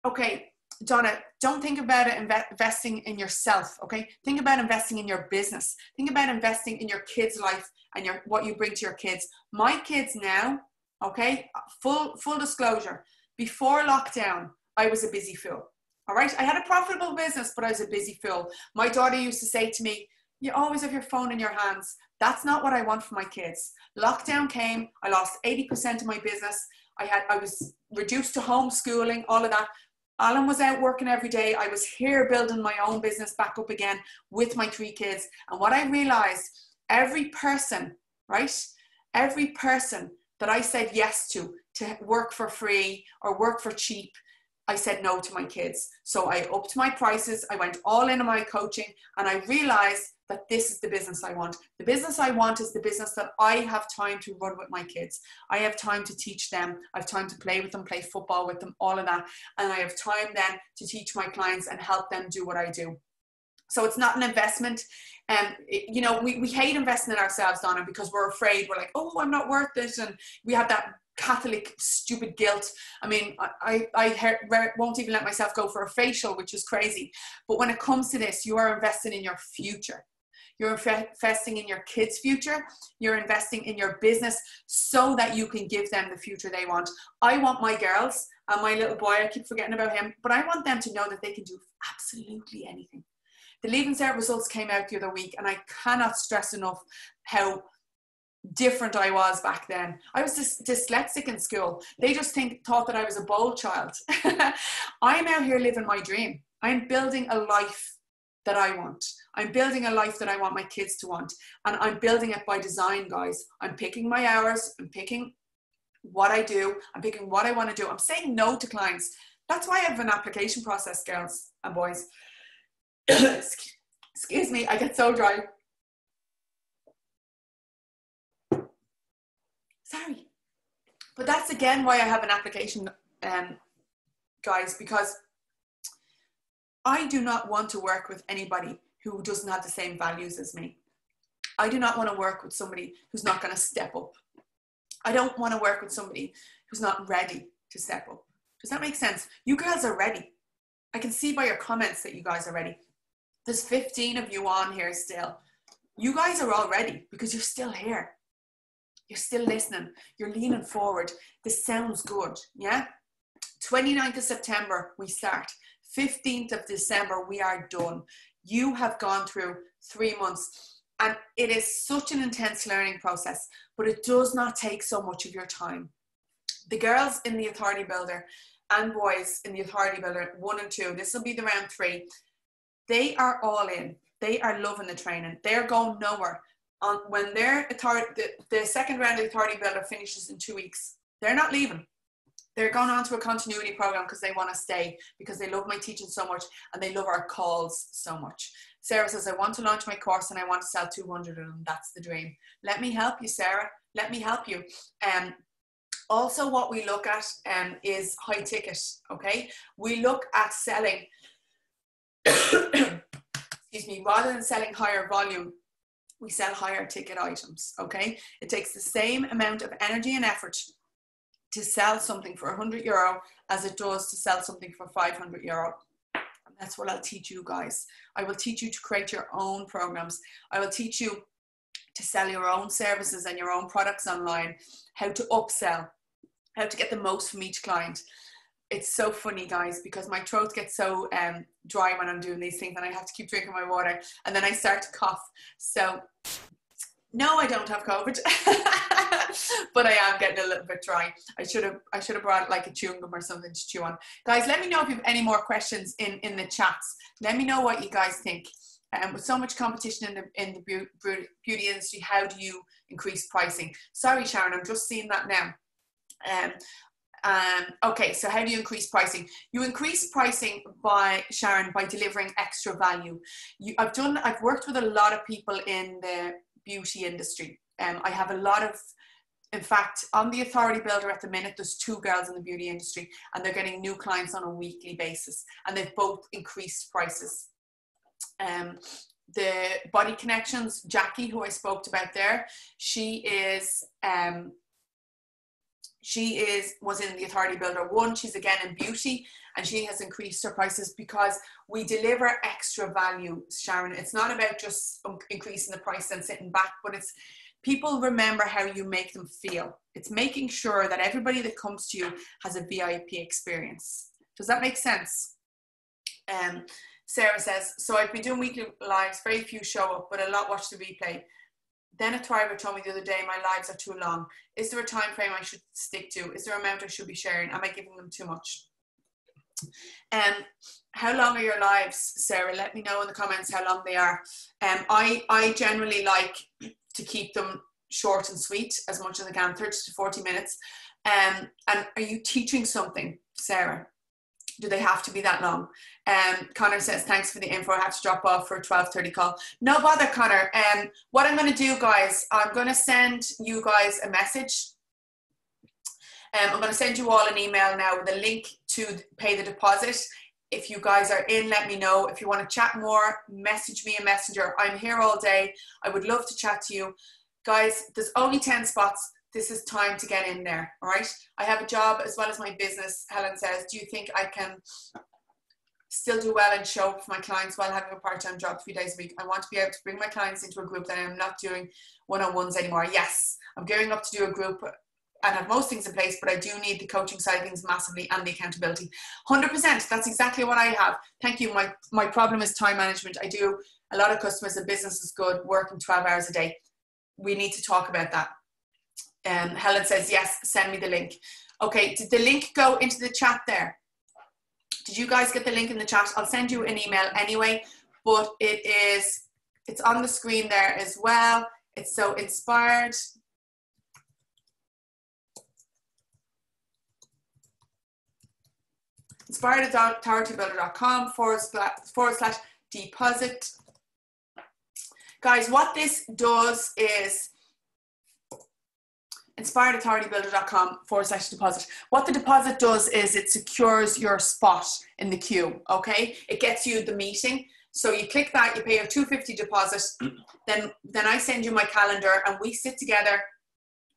Okay, Donna, don't think about it investing in yourself, okay? Think about investing in your business. Think about investing in your kids' life and what you bring to your kids. My kids now, okay, full disclosure, before lockdown, I was a busy fool, all right? I had a profitable business, but I was a busy fool. My daughter used to say to me, you always have your phone in your hands. That's not what I want for my kids. Lockdown came, I lost 80% of my business. I was reduced to homeschooling, all of that. Alan was out working every day. I was here building my own business back up again with my 3 kids. And what I realized, every person, right? Every person that I said yes to work for free or work for cheap, I said no to my kids. So I upped my prices. I went all in on my coaching and I realized that this is the business I want. The business I want is the business that I have time to run with my kids. I have time to teach them. I have time to play with them, play football with them, all of that. And I have time then to teach my clients and help them do what I do. So it's not an investment. We hate investing in ourselves, Donna, because we're afraid. We're like, oh, I'm not worth it. And we have that Catholic stupid guilt. I mean, I won't even let myself go for a facial, which is crazy. But when it comes to this, you are investing in your future. You're investing in your kids' future. You're investing in your business so that you can give them the future they want. I want my girls and my little boy, I keep forgetting about him, but I want them to know that they can do absolutely anything. The Leaving Cert results came out the other week, and I cannot stress enough how different I was back then. I was dyslexic in school. They just thought that I was a bold child. I'm out here living my dream. I'm building a life that I want. I'm building a life that I want my kids to want. And I'm building it by design, guys. I'm picking my hours. I'm picking what I do. I'm picking what I want to do. I'm saying no to clients. That's why I have an application process, girls and boys. Excuse me, I get so dry. Sorry. But that's again why I have an application, guys, because I do not want to work with anybody who doesn't have the same values as me. I do not want to work with somebody who's not going to step up. I don't want to work with somebody who's not ready to step up. Does that make sense? You girls are ready. I can see by your comments that you guys are ready. There's 15 of you on here still. You guys are all ready because you're still here. You're still listening. You're leaning forward. This sounds good, yeah? 29th of September, we start. 15th of December, we are done. You have gone through 3 months, and it is such an intense learning process, but it does not take so much of your time. The girls in the Authority Builder and boys in the Authority Builder 1 and 2, this will be the round 3, they are all in. They are loving the training. They're going nowhere. When their the second round of the Authority Builder finishes in 2 weeks, they're not leaving. They're going on to a continuity program because they want to stay, because they love my teaching so much and they love our calls so much. Sarah says, I want to launch my course and I want to sell 200 of them. That's the dream. Let me help you, Sarah. Let me help you. Also, what we look at is high ticket, okay? We look at selling, excuse me, rather than selling higher volume, we sell higher ticket items, okay? It takes the same amount of energy and effort to sell something for €100 as it does to sell something for €500. And that's what I'll teach you guys. I will teach you to create your own programs. I will teach you to sell your own services and your own products online, how to upsell, how to get the most from each client. It's so funny, guys, because my throat gets so dry when I'm doing these things and I have to keep drinking my water and then I start to cough. So no, I don't have COVID, but I am getting a little bit dry. I should have brought like a chewing gum or something to chew on. Guys, let me know if you have any more questions in the chats. Let me know what you guys think. With so much competition in the beauty industry, how do you increase pricing? Sorry, Sharon, I'm just seeing that now. Okay, so how do you increase pricing? You increase pricing by, Sharon, by delivering extra value. I've worked with a lot of people in the beauty industry. I have a lot of, in fact, on the Authority Builder at the minute, there's 2 girls in the beauty industry and they're getting new clients on a weekly basis and they've both increased prices. The Body Connections, Jackie, who I spoke about there, she was in the Authority Builder 1. She's again in beauty and she has increased her prices because we deliver extra value, Sharon. It's not about just increasing the price and sitting back, but it's people remember how you make them feel. It's making sure that everybody that comes to you has a VIP experience. Does that make sense? Sarah says, so I've been doing weekly lives, very few show up, but a lot watch the replay. Then a thriver told me the other day, my lives are too long. Is there a time frame I should stick to? Is there an amount I should be sharing? Am I giving them too much? How long are your lives, Sarah? Let me know in the comments how long they are. I generally like to keep them short and sweet as much as I can, 30 to 40 minutes. And are you teaching something, Sarah? Do they have to be that long? Connor says, thanks for the info. I have to drop off for a 12:30 call. No bother, Connor. What I'm going to do, guys, I'm going to send you guys a message. I'm going to send you all an email now with a link to pay the deposit. If you guys are in, let me know. If you want to chat more, message me a messenger. I'm here all day. I would love to chat to you. Guys, there's only 10 spots. this is time to get in there, all right? I have a job as well as my business. Helen says, do you think I can still do well and show up for my clients while having a part-time job 3 days a week? I want to be able to bring my clients into a group that I'm not doing one-on-ones anymore. Yes, I'm gearing up to do a group and have most things in place, but I do need the coaching side of things massively and the accountability. 100%, that's exactly what I have. Thank you. My problem is time management. I do a lot of customers, and business is good, working 12 hours a day. We need to talk about that. Helen says, yes, send me the link. Okay, did the link go into the chat there? Did you guys get the link in the chat? I'll send you an email anyway, but it's on the screen there as well. It's so inspired. inspiredauthoritybuilder.com/deposit. Guys, what this does is inspiredauthoritybuilder.com/deposit. What the deposit does is it secures your spot in the queue, okay? It gets you the meeting. So you click that, you pay your $250 deposit, then I send you my calendar and we sit together.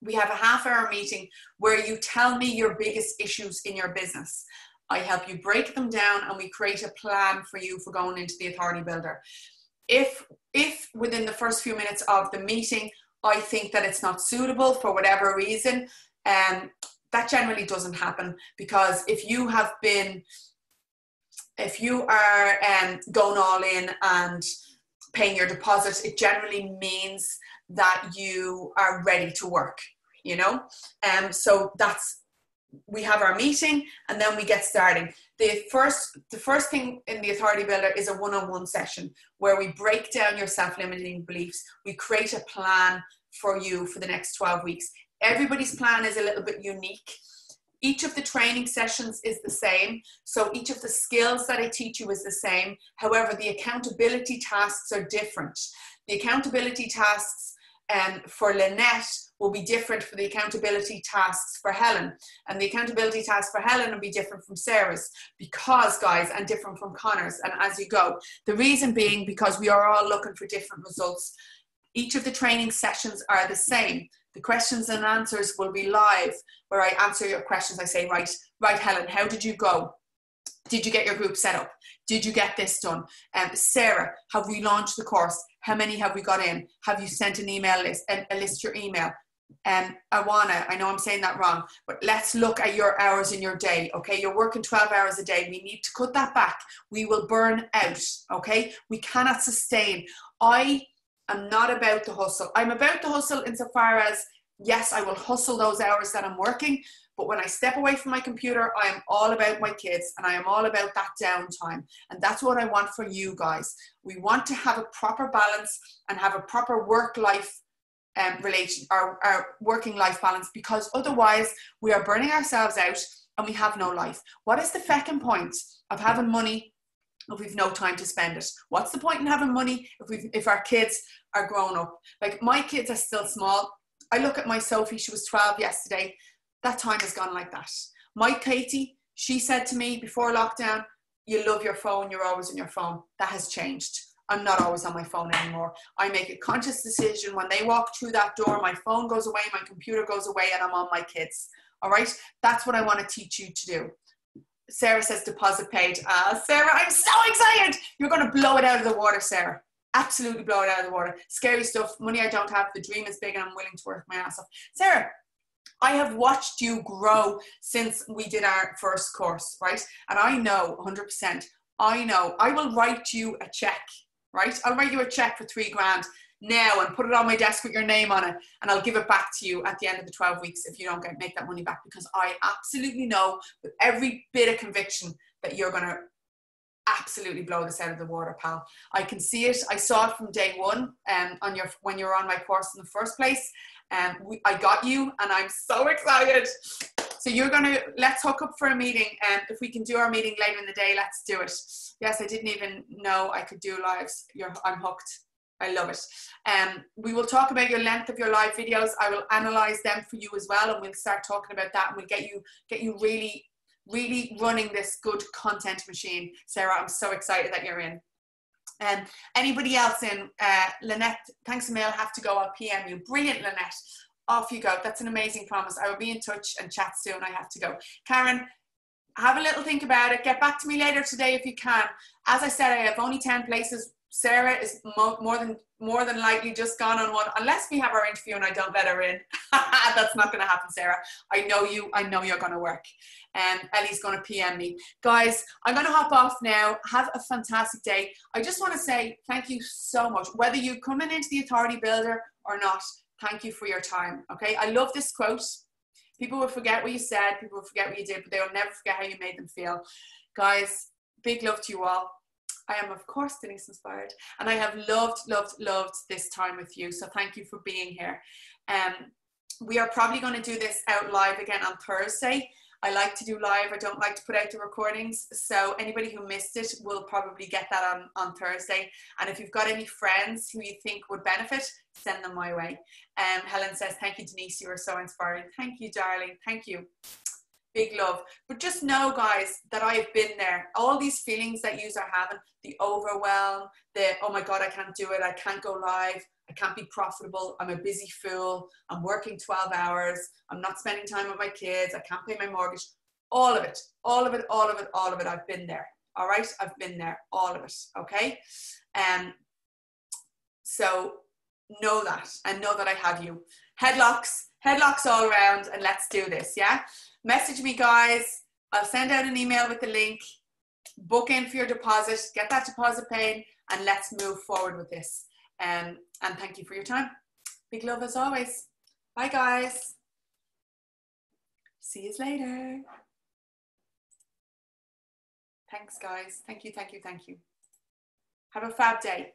We have a half-hour meeting where you tell me your biggest issues in your business. I help you break them down and we create a plan for you for going into the Authority Builder. If within the first few minutes of the meeting, I think that it's not suitable for whatever reason, that generally doesn't happen, because if you are going all in and paying your deposit, it generally means that you are ready to work, you know? So we have our meeting and then we get starting. The first thing in the Authority Builder is a one-on-one session where we break down your self-limiting beliefs. We create a plan for you for the next 12 weeks. Everybody's plan is a little bit unique. Each of the training sessions is the same. So each of the skills that I teach you is the same. However, the accountability tasks are different. The accountability tasks for Lynette will be different for the accountability tasks for Helen. And the accountability tasks for Helen will be different from Sarah's, because, guys, and different from Connor's, and as you go. The reason being because we are all looking for different results. Each of the training sessions are the same. The questions and answers will be live, where I answer your questions. I say, right, Helen, how did you go? Did you get your group set up? Did you get this done? Sarah, have we launched the course? How many have we got in? Have you sent an email list, a list your email? Awana, I know I'm saying that wrong, but let's look at your hours in your day, okay? You're working 12 hours a day. We need to cut that back. We will burn out, okay? We cannot sustain. I am not about the hustle. I'm about the hustle insofar as, yes, I will hustle those hours that I'm working, but when I step away from my computer, I am all about my kids and I am all about that downtime. And that's what I want for you guys. We want to have a proper balance and have a proper work-life our working life balance, because otherwise we are burning ourselves out and we have no life. What is the feckin' point of having money if we've no time to spend it? What's the point in having money if our kids are grown up? Like, my kids are still small. I look at my Sophie, she was 12 yesterday. That time has gone like that. My Katie, she said to me before lockdown, you love your phone, you're always on your phone. That has changed. I'm not always on my phone anymore. I make a conscious decision. When they walk through that door, my phone goes away, my computer goes away, and I'm on my kids. All right? That's what I want to teach you to do. Sarah says deposit paid. Sarah, I'm so excited. You're going to blow it out of the water, Sarah. Absolutely blow it out of the water. Scary stuff. Money I don't have. The dream is big and I'm willing to work my ass off. Sarah, I have watched you grow since we did our first course, right? And I know 100%. I know. I will write you a check. Right? I'll write you a check for $3,000 now and put it on my desk with your name on it, and I'll give it back to you at the end of the 12 weeks if you don't make that money back, because I absolutely know with every bit of conviction that you're going to absolutely blow this out of the water, pal. I can see it. I saw it from day one when you were on my course in the first place. I got you and I'm so excited. So let's hook up for a meeting, and if we can do our meeting later in the day, let's do it. Yes, I didn't even know I could do lives. I'm hooked. I love it. We will talk about your length of your live videos. I will analyze them for you as well, and we'll start talking about that, and we'll get you really, really running this good content machine. Sarah, I'm so excited that you're in. Anybody else in? Lynette, thanks a mil, have to go. I'll PM you. Brilliant, Lynette. Off you go. That's an amazing promise. I will be in touch and chat soon. I have to go. Karen, have a little think about it. Get back to me later today if you can. As I said, I have only 10 places. Sarah is more than likely just gone on one, unless we have our interview and I don't let her in. That's not going to happen, Sarah. I know you're going to work. Ellie's going to PM me. Guys, I'm going to hop off now. Have a fantastic day. I just want to say thank you so much. Whether you're coming into the Authority Builder or not, thank you for your time. Okay, I love this quote. People will forget what you said, people will forget what you did, but they will never forget how you made them feel. Guys, big love to you all. I am, of course, Denise Inspired, and I have loved this time with you. So thank you for being here. We are probably going to do this out live again on Thursday. I like to do live. I don't like to put out the recordings. So anybody who missed it will probably get that on Thursday. And if you've got any friends who you think would benefit, send them my way. Helen says, thank you, Denise. You are so inspiring. Thank you, darling. Thank you. Big love. But just know, guys, that I've been there. All these feelings that you are having, the overwhelm, the, oh my God, I can't do it. I can't go live. I can't be profitable. I'm a busy fool. I'm working 12 hours. I'm not spending time with my kids. I can't pay my mortgage. All of it. I've been there. All right. I've been there. All of it. Okay. So know that, and know that I have you. Headlocks all around, and let's do this. Yeah. Message me, guys. I'll send out an email with the link. Book in for your deposit. Get that deposit paid, and let's move forward with this. And thank you for your time. Big love as always. Bye, guys. See you later. Thanks, guys. Thank you. Have a fab day.